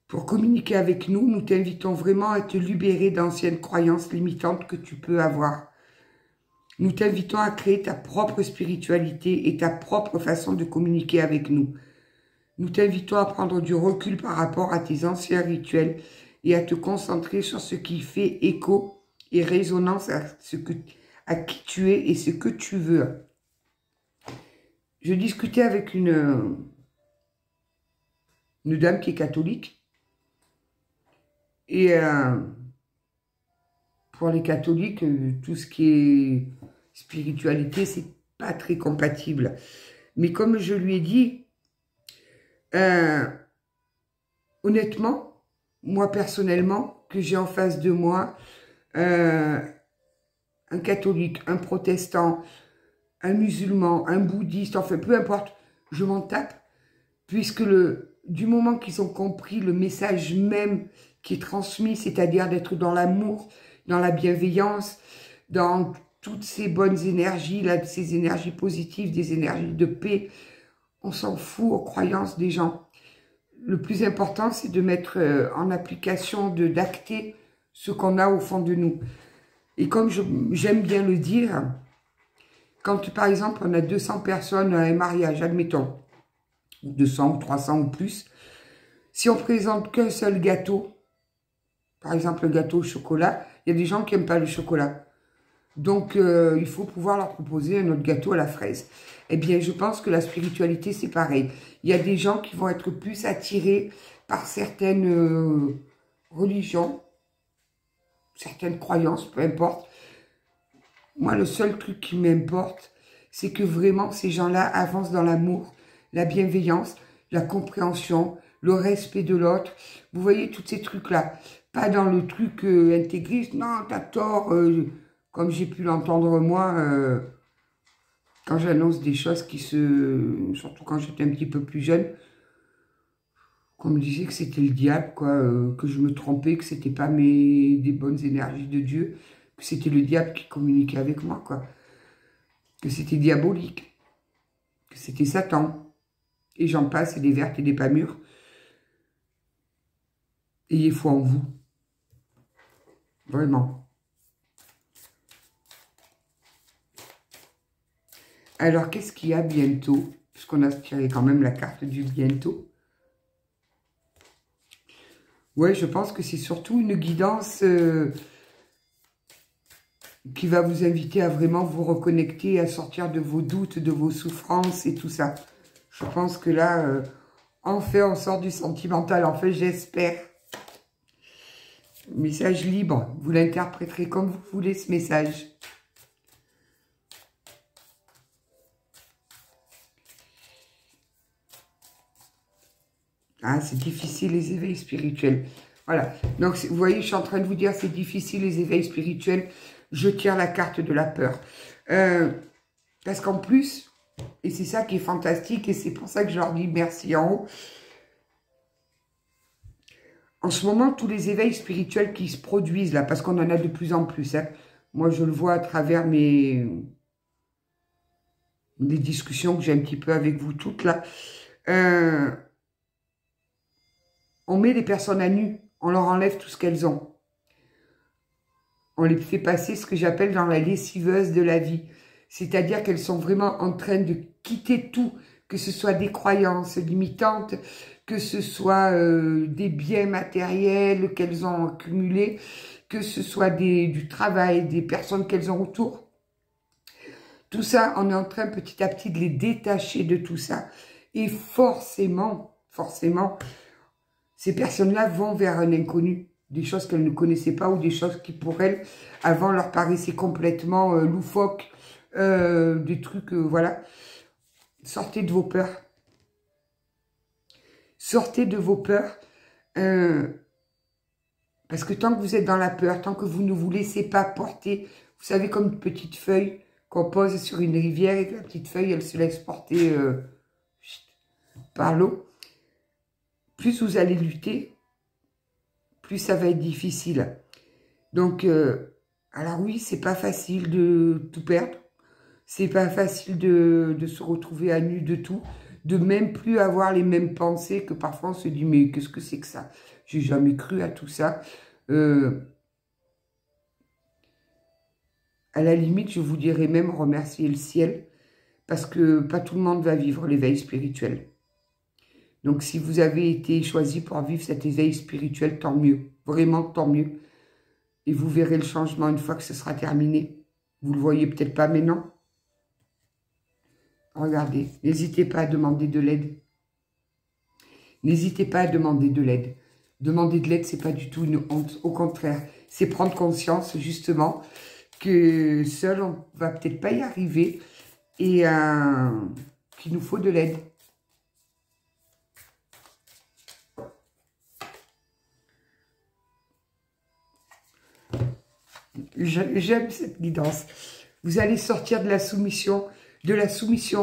Pour communiquer avec nous, nous t'invitons vraiment à te libérer d'anciennes croyances limitantes que tu peux avoir. Nous t'invitons à créer ta propre spiritualité et ta propre façon de communiquer avec nous. Nous t'invitons à prendre du recul par rapport à tes anciens rituels et à te concentrer sur ce qui fait écho et résonance à qui tu es et ce que tu veux. Je discutais avec une dame qui est catholique. Et pour les catholiques, tout ce qui est spiritualité, c'est pas très compatible. Mais comme je lui ai dit, honnêtement, moi personnellement, que j'ai en face de moi un catholique, un protestant, un musulman, un bouddhiste, enfin peu importe, je m'en tape, puisque du moment qu'ils ont compris le message même qui est transmis, c'est-à-dire d'être dans l'amour, dans la bienveillance, dans toutes ces bonnes énergies, là, ces énergies positives, des énergies de paix, on s'en fout aux croyances des gens. Le plus important, c'est de mettre en application, d'acter ce qu'on a au fond de nous. Et comme j'aime bien le dire, quand par exemple on a 200 personnes à un mariage, admettons, 200 ou 300 ou plus, si on présente qu'un seul gâteau, par exemple le gâteau au chocolat, il y a des gens qui n'aiment pas le chocolat. Donc il faut pouvoir leur proposer un autre gâteau à la fraise. Eh bien, je pense que la spiritualité, c'est pareil. Il y a des gens qui vont être plus attirés par certaines religions, certaines croyances, peu importe. Moi, le seul truc qui m'importe, c'est que vraiment ces gens-là avancent dans l'amour, la bienveillance, la compréhension, le respect de l'autre. Vous voyez, tous ces trucs-là. Pas dans le truc intégriste. Non, t'as tort. Comme j'ai pu l'entendre moi, quand j'annonce des choses surtout quand j'étais un petit peu plus jeune, qu'on me disait que c'était le diable, quoi, que je me trompais, que c'était pas des bonnes énergies de Dieu, que c'était le diable qui communiquait avec moi, quoi. Que c'était diabolique, que c'était Satan. Et j'en passe, et des vertes et des pas mûres. Ayez foi en vous. Vraiment. Alors, qu'est-ce qu'il y a bientôt? Puisqu'on a tiré quand même la carte du bientôt. Ouais, je pense que c'est surtout une guidance qui va vous inviter à vraiment vous reconnecter, à sortir de vos doutes, de vos souffrances et tout ça. Je pense que là, enfin, on sort du sentimental. En fait, j'espère. Message libre. Vous l'interpréterez comme vous voulez, ce message. Ah, c'est difficile les éveils spirituels. Voilà. Donc, vous voyez, je suis en train de vous dire, c'est difficile les éveils spirituels. Je tire la carte de la peur. Parce qu'en plus, et c'est ça qui est fantastique, et c'est pour ça que je leur dis merci en haut. En ce moment, tous les éveils spirituels qui se produisent là, parce qu'on en a de plus en plus. Hein. Moi, je le vois à travers les discussions que j'ai un petit peu avec vous toutes là. On met les personnes à nu, on leur enlève tout ce qu'elles ont. On les fait passer ce que j'appelle dans la lessiveuse de la vie. C'est-à-dire qu'elles sont vraiment en train de quitter tout, que ce soit des croyances limitantes, que ce soit des biens matériels qu'elles ont accumulés, que ce soit du travail, des personnes qu'elles ont autour. Tout ça, on est en train petit à petit de les détacher de tout ça. Et forcément, ces personnes-là vont vers un inconnu, des choses qu'elles ne connaissaient pas ou des choses qui pour elles, avant, leur paraissaient complètement loufoques, des trucs, voilà. Sortez de vos peurs. Sortez de vos peurs, parce que tant que vous êtes dans la peur, tant que vous ne vous laissez pas porter, vous savez, comme une petite feuille qu'on pose sur une rivière et que la petite feuille, elle se laisse porter par l'eau, plus vous allez lutter, plus ça va être difficile. Donc, alors oui, c'est pas facile de tout perdre. C'est pas facile de se retrouver à nu de tout. De même plus avoir les mêmes pensées que parfois on se dit, mais qu'est-ce que c'est que ça? J'ai jamais cru à tout ça. À la limite, je vous dirais même remercier le ciel parce que pas tout le monde va vivre l'éveil spirituel. Donc, si vous avez été choisi pour vivre cet éveil spirituel, tant mieux. Vraiment, tant mieux. Et vous verrez le changement une fois que ce sera terminé. Vous le voyez peut-être pas maintenant. Regardez, n'hésitez pas à demander de l'aide. N'hésitez pas à demander de l'aide. Demander de l'aide, c'est pas du tout une honte. Au contraire, c'est prendre conscience, justement, que seul, on va peut-être pas y arriver et qu'il nous faut de l'aide. J'aime cette guidance. Vous allez sortir de la soumission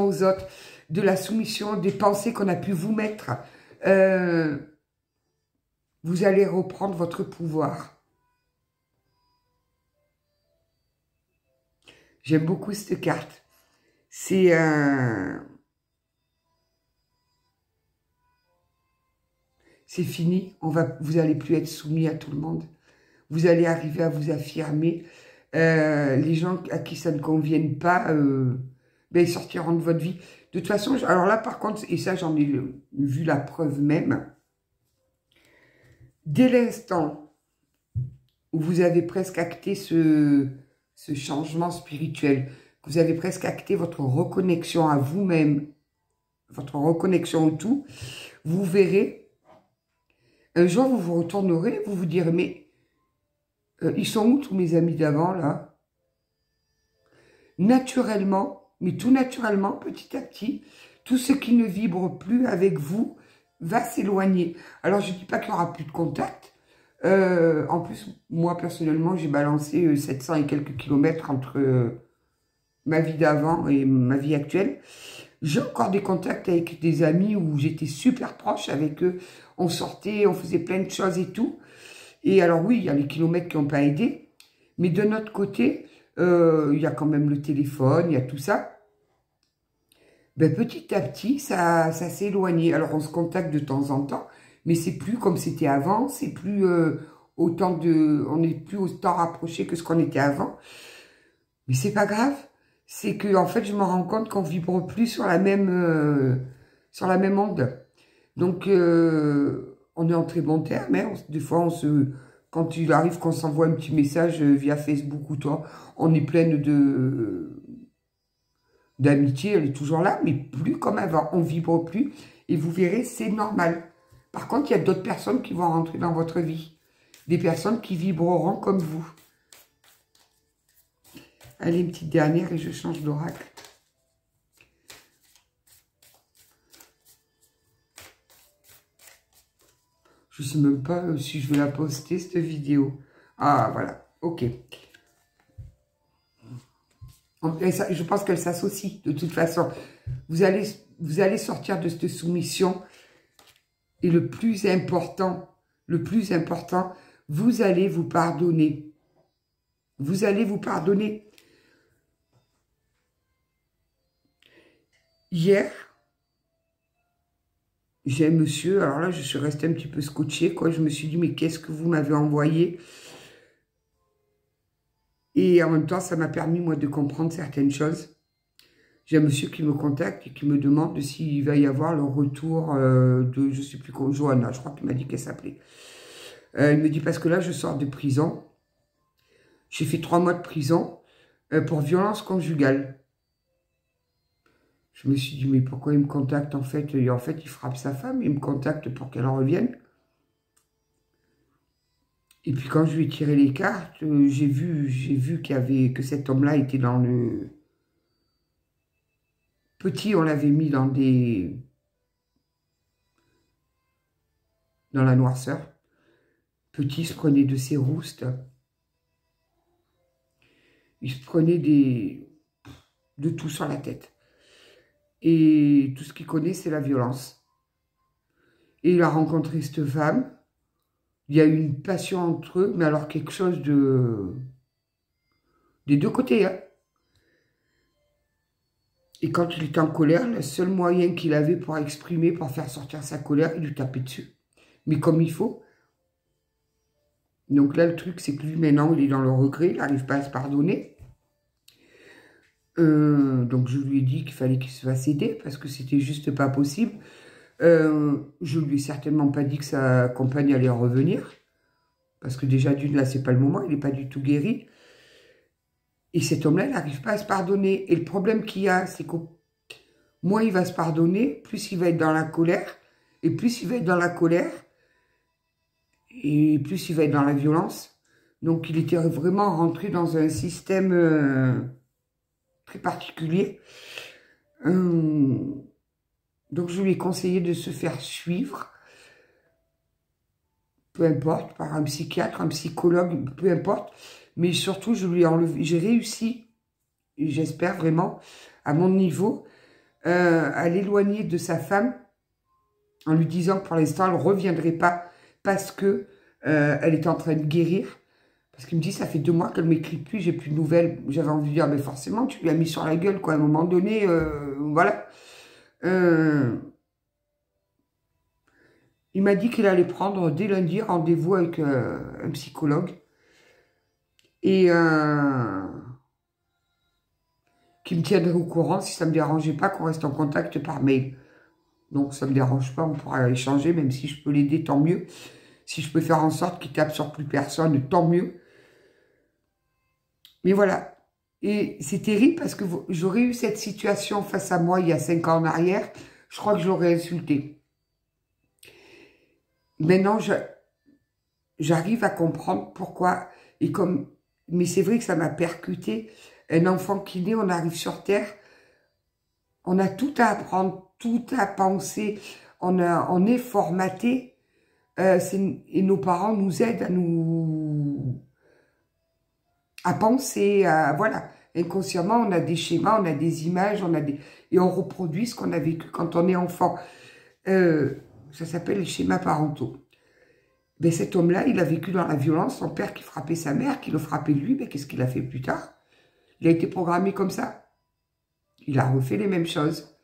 aux autres, de la soumission des pensées qu'on a pu vous mettre. Vous allez reprendre votre pouvoir. J'aime beaucoup cette carte. C'est c'est fini. Vous allez plus être soumis à tout le monde. Vous allez arriver à vous affirmer. Les gens à qui ça ne convienne pas, ben, ils sortiront de votre vie. De toute façon, alors là, par contre, et ça, j'en ai vu la preuve même. Dès l'instant où vous avez presque acté ce changement spirituel, que vous avez presque acté votre reconnexion à vous-même, votre reconnexion au tout, vous verrez, un jour, vous vous retournerez, vous vous direz, mais ils sont où tous mes amis d'avant, là? Naturellement, mais tout naturellement, petit à petit, tout ce qui ne vibre plus avec vous va s'éloigner. Alors, je ne dis pas qu'il n'y aura plus de contact. En plus, moi, personnellement, j'ai balancé 700 et quelques kilomètres entre ma vie d'avant et ma vie actuelle. J'ai encore des contacts avec des amis où j'étais super proche avec eux. On sortait, on faisait plein de choses et tout. Et alors oui, il y a les kilomètres qui n'ont pas aidé, mais de notre côté, il y a quand même le téléphone, il y a tout ça. Ben, petit à petit, ça s'est éloigné. Alors on se contacte de temps en temps, mais c'est plus comme c'était avant, c'est plus on n'est plus autant rapprochés que ce qu'on était avant. Mais c'est pas grave, c'est que en fait je me rends compte qu'on vibre plus sur la même onde. Donc on est en très bon terme, hein. Des fois, quand il arrive qu'on s'envoie un petit message via Facebook ou toi, on est pleine d'amitié, elle est toujours là, mais plus comme avant, on vibre plus, et vous verrez, c'est normal. Par contre, il y a d'autres personnes qui vont rentrer dans votre vie, des personnes qui vibreront comme vous. Allez, une petite dernière et je change d'oracle. Je ne sais même pas si je vais la poster, cette vidéo. Ah, voilà. Ok. Je pense qu'elle s'associe, de toute façon. Vous allez sortir de cette soumission. Et le plus important, vous allez vous pardonner. Vous allez vous pardonner. Hier, j'ai un monsieur, alors là, je suis restée un petit peu scotchée, quoi. Je me suis dit, mais qu'est-ce que vous m'avez envoyé? Et en même temps, ça m'a permis, moi, de comprendre certaines choses. J'ai un monsieur qui me contacte et qui me demande s'il va y avoir le retour de, je ne sais plus quoi, Johanna, je crois qu'il m'a dit qu'elle s'appelait. Il me dit, parce que là, je sors de prison. J'ai fait 3 mois de prison pour violence conjugale. Je me suis dit, mais pourquoi il me contacte en fait? Et en fait, il frappe sa femme, il me contacte pour qu'elle en revienne. Et puis quand je lui ai tiré les cartes, j'ai vu que cet homme-là était dans le... Petit, on l'avait mis dans la noirceur. Petit se prenait de ses roustes. Il se prenait de tout sur la tête. Et tout ce qu'il connaît, c'est la violence. Et il a rencontré cette femme. Il y a eu une passion entre eux, mais alors quelque chose des deux côtés. Hein. Et quand il était en colère, le seul moyen qu'il avait pour exprimer, pour faire sortir sa colère, il lui tapait dessus. Mais comme il faut. Donc là, le truc, c'est que lui, maintenant, il est dans le regret, il n'arrive pas à se pardonner. Donc je lui ai dit qu'il fallait qu'il se fasse aider, parce que c'était juste pas possible. Je lui ai certainement pas dit que sa compagne allait revenir. Parce que déjà, d'une, là, c'est pas le moment. Il n'est pas du tout guéri. Et cet homme-là, il n'arrive pas à se pardonner. Et le problème qu'il y a, c'est que moins il va se pardonner, plus il va être dans la colère. Et plus il va être dans la colère, et plus il va être dans la violence. Donc, il était vraiment rentré dans un système très particulier. Donc, je lui ai conseillé de se faire suivre, peu importe, par un psychiatre, un psychologue, peu importe. Mais surtout, je lui ai enlevé, j'ai réussi, j'espère vraiment, à mon niveau, à l'éloigner de sa femme, en lui disant que pour l'instant, elle ne reviendrait pas parce que elle est en train de guérir. Parce qu'il me dit, ça fait 2 mois qu'elle ne m'écrit plus, j'ai plus de nouvelles. J'avais envie de dire, mais forcément, tu lui as mis sur la gueule, quoi. À un moment donné, voilà. Il m'a dit qu'il allait prendre dès lundi rendez-vous avec un psychologue. Et qu'il me tiendrait au courant si ça ne me dérangeait pas qu'on reste en contact par mail. Donc ça ne me dérange pas, on pourra échanger, même si je peux l'aider, tant mieux. Si je peux faire en sorte qu'il tape sur plus personne, tant mieux. Mais voilà. Et c'est terrible parce que j'aurais eu cette situation face à moi il y a 5 ans en arrière, je crois que je l'aurais insulté. Maintenant, j'arrive à comprendre pourquoi. Et comme, mais c'est vrai que ça m'a percuté. Un enfant qui naît, on arrive sur Terre, on a tout à apprendre, tout à penser, on est formaté, et nos parents nous aident à penser, voilà. Inconsciemment, on a des schémas, on a des images, et on reproduit ce qu'on a vécu quand on est enfant. Ça s'appelle les schémas parentaux. Ben, cet homme-là, il a vécu dans la violence, son père qui frappait sa mère, qui le frappait lui, ben, qu'est-ce qu'il a fait plus tard? Il a été programmé comme ça. Il a refait les mêmes choses.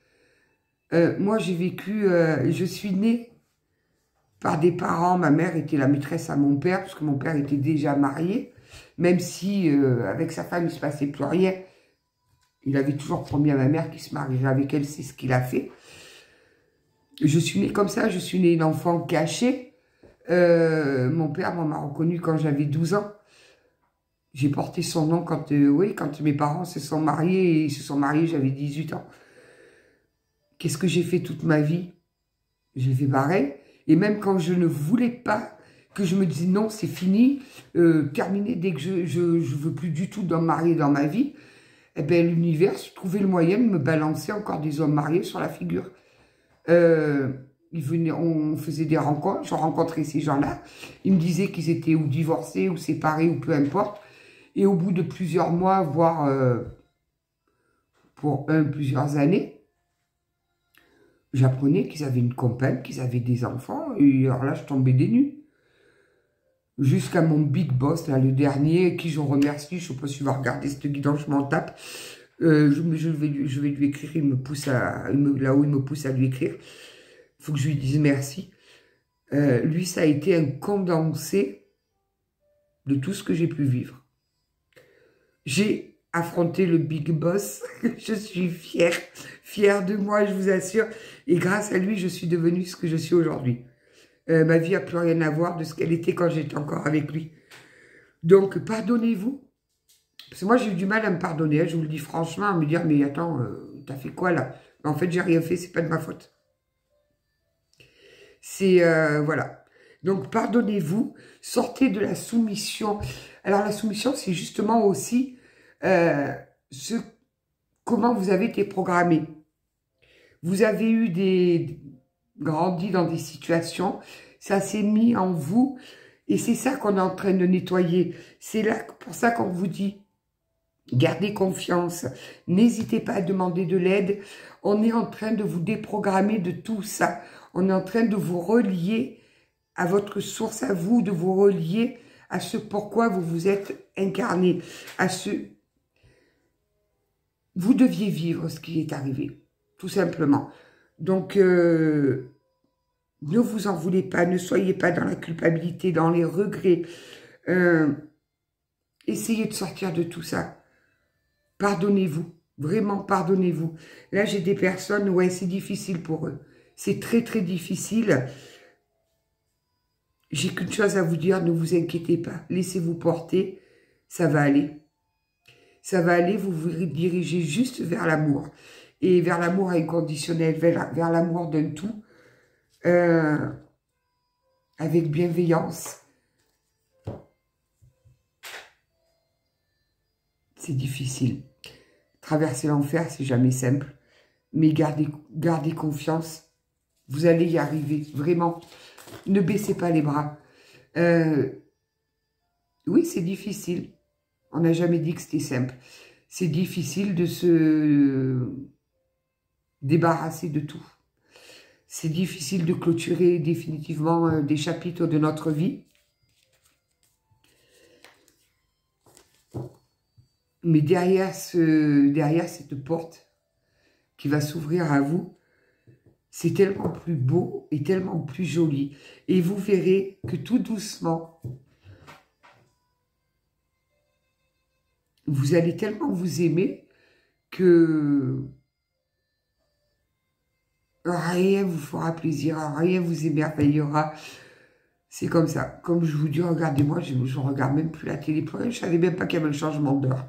Moi, j'ai vécu, je suis née par des parents. Ma mère était la maîtresse à mon père, parce que mon père était déjà marié. Même si, avec sa femme, il ne se passait plus rien. Il avait toujours promis à ma mère qu'il se marierait avec elle, c'est ce qu'il a fait. Je suis née comme ça, je suis née une enfant cachée. Mon père m'a reconnue quand j'avais 12 ans. J'ai porté son nom quand, quand mes parents se sont mariés. Ils se sont mariés, j'avais 18 ans. Qu'est-ce que j'ai fait toute ma vie? J'ai fait pareil. Et même quand je ne voulais pas, que je me disais non, c'est fini, terminé, dès que je veux plus du tout d'hommes mariés dans ma vie, eh ben, l'univers trouvait le moyen de me balancer encore des hommes mariés sur la figure. Ils venaient, on faisait des rencontres, je rencontrais ces gens-là, ils me disaient qu'ils étaient ou divorcés, ou séparés, ou peu importe. Et au bout de plusieurs mois, voire pour plusieurs années, j'apprenais qu'ils avaient une compagne, qu'ils avaient des enfants, et alors là, je tombais des nues. Jusqu'à mon big boss, là, le dernier, qui je remercie, je ne sais pas si il va regarder cette guidon, je m'en tape. Je vais lui écrire, il me pousse là où il me pousse à lui écrire. Il faut que je lui dise merci. Lui, ça a été un condensé de tout ce que j'ai pu vivre. J'ai affronté le big boss. Je suis fière de moi, je vous assure. Et grâce à lui, je suis devenue ce que je suis aujourd'hui. Ma vie n'a plus rien à voir de ce qu'elle était quand j'étais encore avec lui. Donc, pardonnez-vous. Parce que moi, j'ai eu du mal à me pardonner. Hein, je vous le dis franchement, à me dire, mais attends, t'as fait quoi là? Mais en fait, j'ai rien fait, c'est pas de ma faute. C'est, voilà. Donc, pardonnez-vous. Sortez de la soumission. Alors, la soumission, c'est justement aussi comment vous avez été programmé. Vous avez eu grandi dans des situations, ça s'est mis en vous, et c'est ça qu'on est en train de nettoyer. C'est là pour ça qu'on vous dit, gardez confiance, n'hésitez pas à demander de l'aide. On est en train de vous déprogrammer de tout ça. On est en train de vous relier à votre source, à vous, de vous relier à ce pourquoi vous vous êtes incarné, à ce... Vous deviez vivre ce qui est arrivé, tout simplement. Donc, ne vous en voulez pas, ne soyez pas dans la culpabilité, dans les regrets. Essayez de sortir de tout ça. Pardonnez-vous, vraiment pardonnez-vous. Là, j'ai des personnes, ouais, c'est difficile pour eux. C'est très très difficile. J'ai qu'une chose à vous dire, ne vous inquiétez pas. Laissez-vous porter, ça va aller. Ça va aller, vous vous dirigez juste vers l'amour. Et vers l'amour inconditionnel, vers l'amour d'un tout. Avec bienveillance. C'est difficile. Traverser l'enfer, c'est jamais simple. Mais gardez confiance. Vous allez y arriver, vraiment. Ne baissez pas les bras. Oui, c'est difficile. On n'a jamais dit que c'était simple. C'est difficile de se débarrasser de tout. C'est difficile de clôturer définitivement des chapitres de notre vie. Mais derrière cette porte qui va s'ouvrir à vous, c'est tellement plus beau et tellement plus joli. Et vous verrez que tout doucement, vous allez tellement vous aimer que rien vous fera plaisir, rien vous émerveillera. C'est comme ça. Comme je vous dis, regardez-moi, je ne regarde même plus la télé. Je ne savais même pas qu'il y avait le changement d'heure.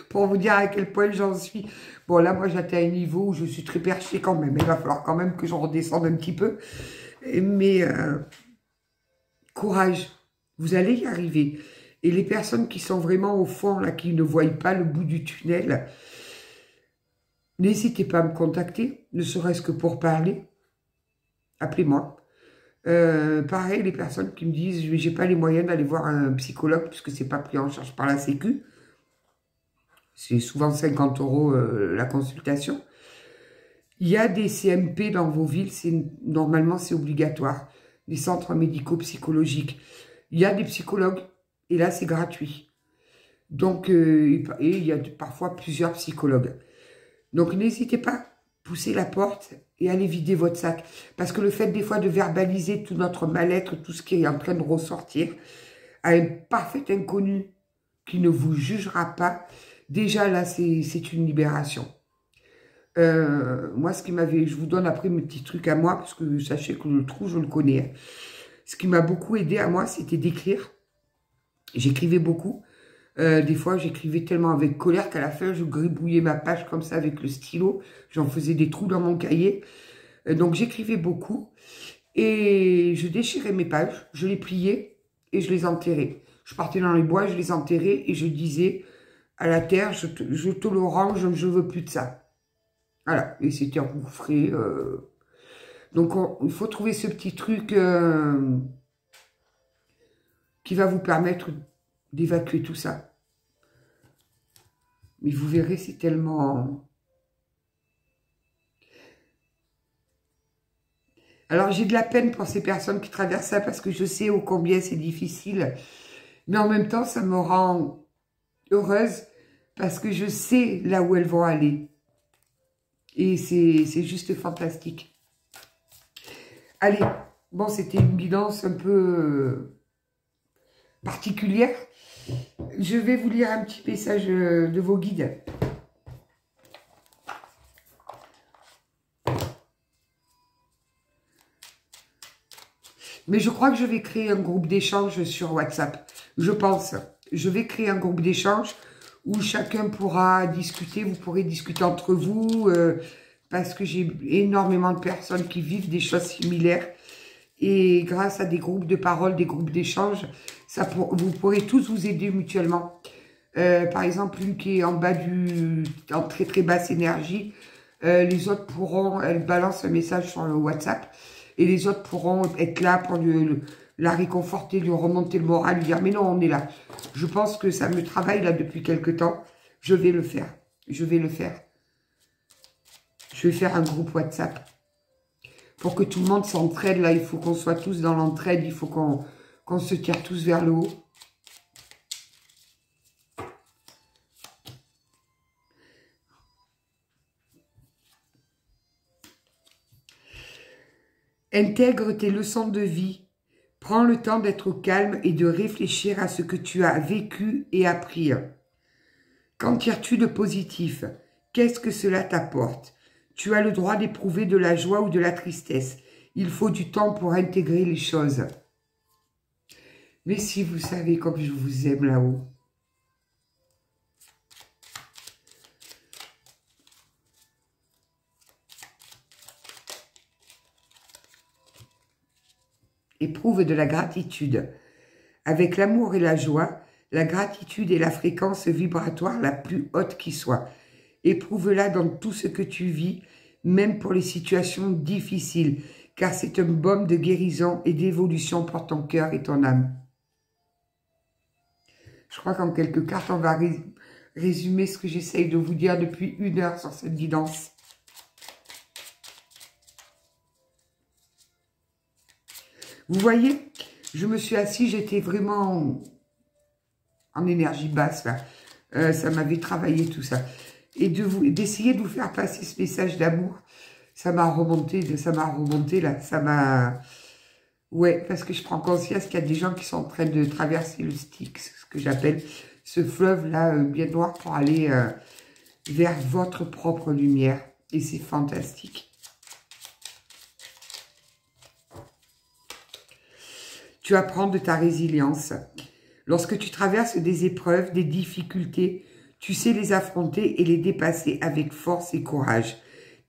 Pour vous dire à quel point j'en suis. Bon, là, moi, j'atteins un niveau où je suis très perchée quand même. Il va falloir quand même que j'en redescende un petit peu. Mais courage, vous allez y arriver. Et les personnes qui sont vraiment au fond, là, qui ne voient pas le bout du tunnel, n'hésitez pas à me contacter, ne serait-ce que pour parler. Appelez-moi. Pareil, les personnes qui me disent « j'ai pas les moyens d'aller voir un psychologue puisque c'est pas pris en charge par la Sécu ». C'est souvent 50 € la consultation. Il y a des CMP dans vos villes, normalement c'est obligatoire. Des centres médico-psychologiques. Il y a des psychologues et là c'est gratuit. Donc, et il y a parfois plusieurs psychologues. Donc n'hésitez pas. Poussez la porte et allez vider votre sac. Parce que le fait des fois de verbaliser tout notre mal-être, tout ce qui est en train de ressortir, à un parfait inconnu qui ne vous jugera pas, déjà là, c'est une libération. Moi, je vous donne après mes petits trucs à moi, parce que sachez que le trou, je le connais. Ce qui m'a beaucoup aidé à moi, c'était d'écrire. J'écrivais beaucoup. Des fois, j'écrivais tellement avec colère qu'à la fin, je gribouillais ma page comme ça avec le stylo. J'en faisais des trous dans mon cahier. Donc, j'écrivais beaucoup. Et je déchirais mes pages, je les pliais et je les enterrais. Je partais dans les bois, je les enterrais et je disais à la terre, je te le rends, je ne veux plus de ça. Voilà, et c'était engouffré. Donc, il faut trouver ce petit truc qui va vous permettre d'évacuer tout ça. Mais vous verrez, c'est tellement... Alors, j'ai de la peine pour ces personnes qui traversent ça parce que je sais ô combien c'est difficile. Mais en même temps, ça me rend heureuse parce que je sais là où elles vont aller. Et c'est juste fantastique. Allez, bon, c'était une guidance un peu particulière. Je vais vous lire un petit message de vos guides. Mais je crois que je vais créer un groupe d'échange sur WhatsApp. Je pense. Je vais créer un groupe d'échange où chacun pourra discuter. Vous pourrez discuter entre vous. Parce que j'ai énormément de personnes qui vivent des choses similaires. Et grâce à des groupes de parole, des groupes d'échange, vous pourrez tous vous aider mutuellement. Par exemple, une qui est en bas en très très basse énergie, les autres pourront, elle balance un message sur le WhatsApp, et les autres pourront être là pour la réconforter, lui remonter le moral, lui dire « mais non, on est là ». Je pense que ça me travaille là depuis quelque temps. Je vais le faire. Je vais le faire. Je vais faire un groupe WhatsApp. Pour que tout le monde s'entraide, là, il faut qu'on soit tous dans l'entraide, il faut qu'on se tire tous vers le haut. Intègre tes leçons de vie. Prends le temps d'être calme et de réfléchir à ce que tu as vécu et appris. Qu'en tires-tu de positif? Qu'est-ce que cela t'apporte? Tu as le droit d'éprouver de la joie ou de la tristesse. Il faut du temps pour intégrer les choses. Mais si vous savez comme je vous aime là-haut. Éprouve de la gratitude. Avec l'amour et la joie, la gratitude est la fréquence vibratoire la plus haute qui soit. Éprouve-la dans tout ce que tu vis, même pour les situations difficiles, car c'est un baume de guérison et d'évolution pour ton cœur et ton âme. Je crois qu'en quelques cartes, on va résumer ce que j'essaye de vous dire depuis 1 heure sur cette guidance. Vous voyez, je me suis assise, j'étais vraiment en énergie basse, là. Ça m'avait travaillé tout ça. Et d'essayer de vous faire passer ce message d'amour, ça m'a remonté, là, ça m'a... Ouais, parce que je prends conscience qu'il y a des gens qui sont en train de traverser le Styx, ce que j'appelle ce fleuve-là bien noir pour aller vers votre propre lumière. Et c'est fantastique. Tu apprends de ta résilience. Lorsque tu traverses des épreuves, des difficultés, tu sais les affronter et les dépasser avec force et courage.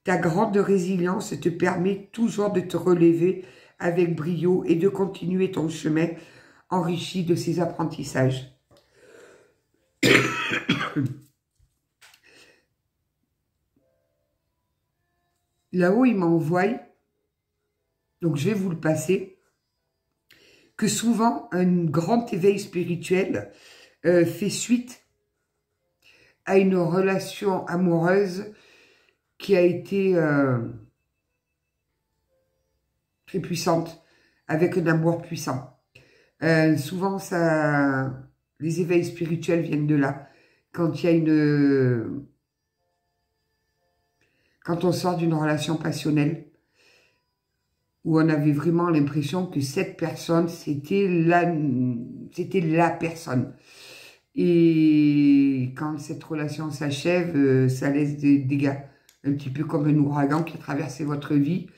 Ta grande résilience te permet toujours de te relever avec brio et de continuer ton chemin enrichi de ces apprentissages. Là-haut, il m'envoie, donc je vais vous le passer, que souvent un grand éveil spirituel fait suite à une relation amoureuse qui a été très puissante, avec un amour puissant. Souvent, les éveils spirituels viennent de là. Quand il y a quand on sort d'une relation passionnelle, où on avait vraiment l'impression que cette personne, c'était la personne. Et quand cette relation s'achève, ça laisse des dégâts. Un petit peu comme un ouragan qui a traversé votre vie.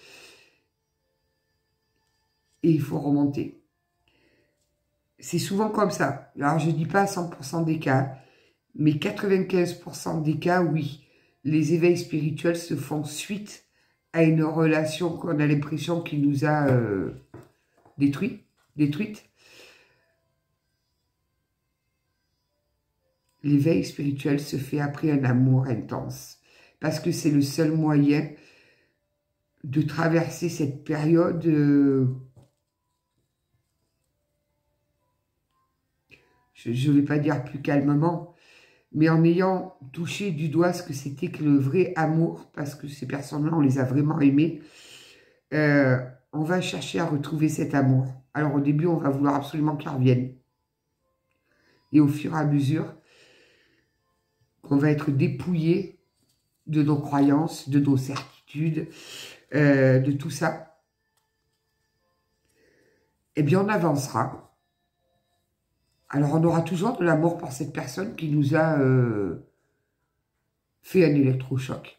Et il faut remonter. C'est souvent comme ça. Alors, je ne dis pas 100% des cas, mais 95% des cas, oui. Les éveils spirituels se font suite à une relation qu'on a l'impression qu'il nous a détruite. L'éveil spirituel se fait après un amour intense. Parce que c'est le seul moyen de traverser cette période je ne vais pas dire plus calmement, mais en ayant touché du doigt ce que c'était que le vrai amour, parce que ces personnes-là, on les a vraiment aimées, on va chercher à retrouver cet amour. Alors au début, on va vouloir absolument qu'il revienne. Et au fur et à mesure, on va être dépouillé de nos croyances, de nos certitudes, de tout ça. Eh bien, on avancera. Alors, on aura toujours de l'amour pour cette personne qui nous a fait un électrochoc.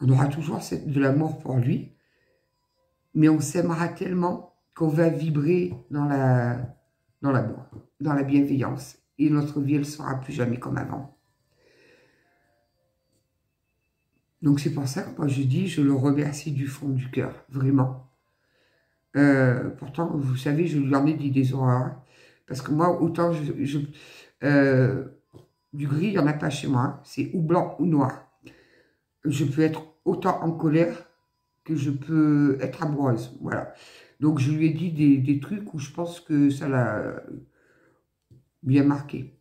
On aura toujours de l'amour pour lui, mais on s'aimera tellement qu'on va vibrer dans l'amour, dans la bienveillance. Et notre vie, elle ne sera plus jamais comme avant. Donc, c'est pour ça que moi, je dis, je le remercie du fond du cœur, vraiment. Pourtant, vous savez, je lui en ai dit des horreurs. Parce que moi, autant du gris, il n'y en a pas chez moi. C'est ou blanc ou noir. Je peux être autant en colère que je peux être amoureuse. Voilà. Donc, je lui ai dit des trucs où je pense que ça l'a bien marqué.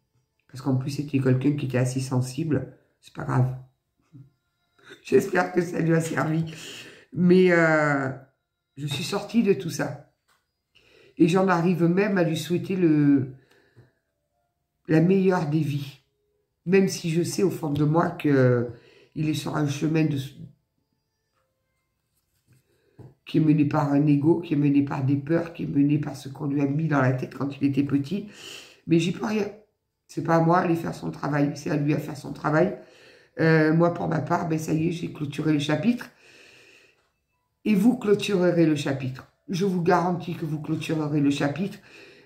Parce qu'en plus, c'était quelqu'un qui était assez sensible. C'est pas grave. J'espère que ça lui a servi. Mais je suis sortie de tout ça. Et j'en arrive même à lui souhaiter la meilleure des vies. Même si je sais au fond de moi qu'il est sur un chemin qui est mené par un ego, qui est mené par des peurs, qui est mené par ce qu'on lui a mis dans la tête quand il était petit. Mais j'y peux rien. C'est pas à moi d'aller faire son travail, c'est à lui à faire son travail. Moi, pour ma part, ben, ça y est, j'ai clôturé le chapitre. Et vous clôturerez le chapitre. Je vous garantis que vous clôturerez le chapitre.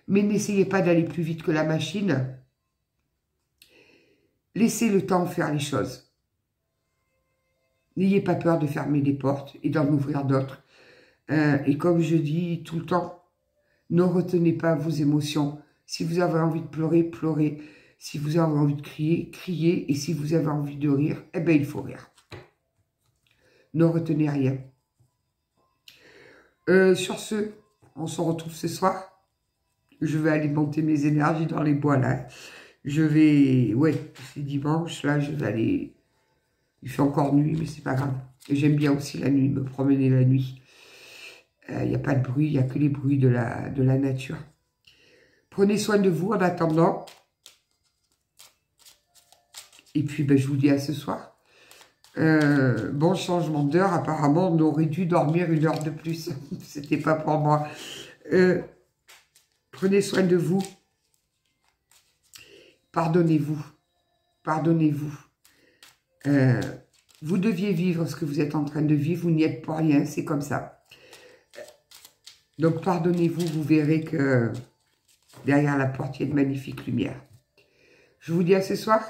Mais n'essayez pas d'aller plus vite que la machine. Laissez le temps faire les choses. N'ayez pas peur de fermer des portes et d'en ouvrir d'autres. Et comme je dis tout le temps, ne retenez pas vos émotions. Si vous avez envie de pleurer, pleurez. Si vous avez envie de crier, criez. Et si vous avez envie de rire, eh bien, il faut rire. Ne retenez rien. Sur ce, on se retrouve ce soir. Je vais alimenter mes énergies dans les bois, là. Je vais... Ouais, c'est dimanche, là, je vais aller... Il fait encore nuit, mais c'est pas grave. J'aime bien aussi la nuit, me promener la nuit. Il n'y a pas de bruit, il n'y a que les bruits de la nature. Prenez soin de vous en attendant. Et puis, ben, je vous dis à ce soir. Bon changement d'heure. Apparemment, on aurait dû dormir 1 heure de plus. C'était pas pour moi. Prenez soin de vous. Pardonnez-vous. Pardonnez-vous. Vous deviez vivre ce que vous êtes en train de vivre. Vous n'y êtes pour rien. C'est comme ça. Donc, pardonnez-vous. Vous verrez que derrière la porte, il y a de magnifiques lumières. Je vous dis à ce soir.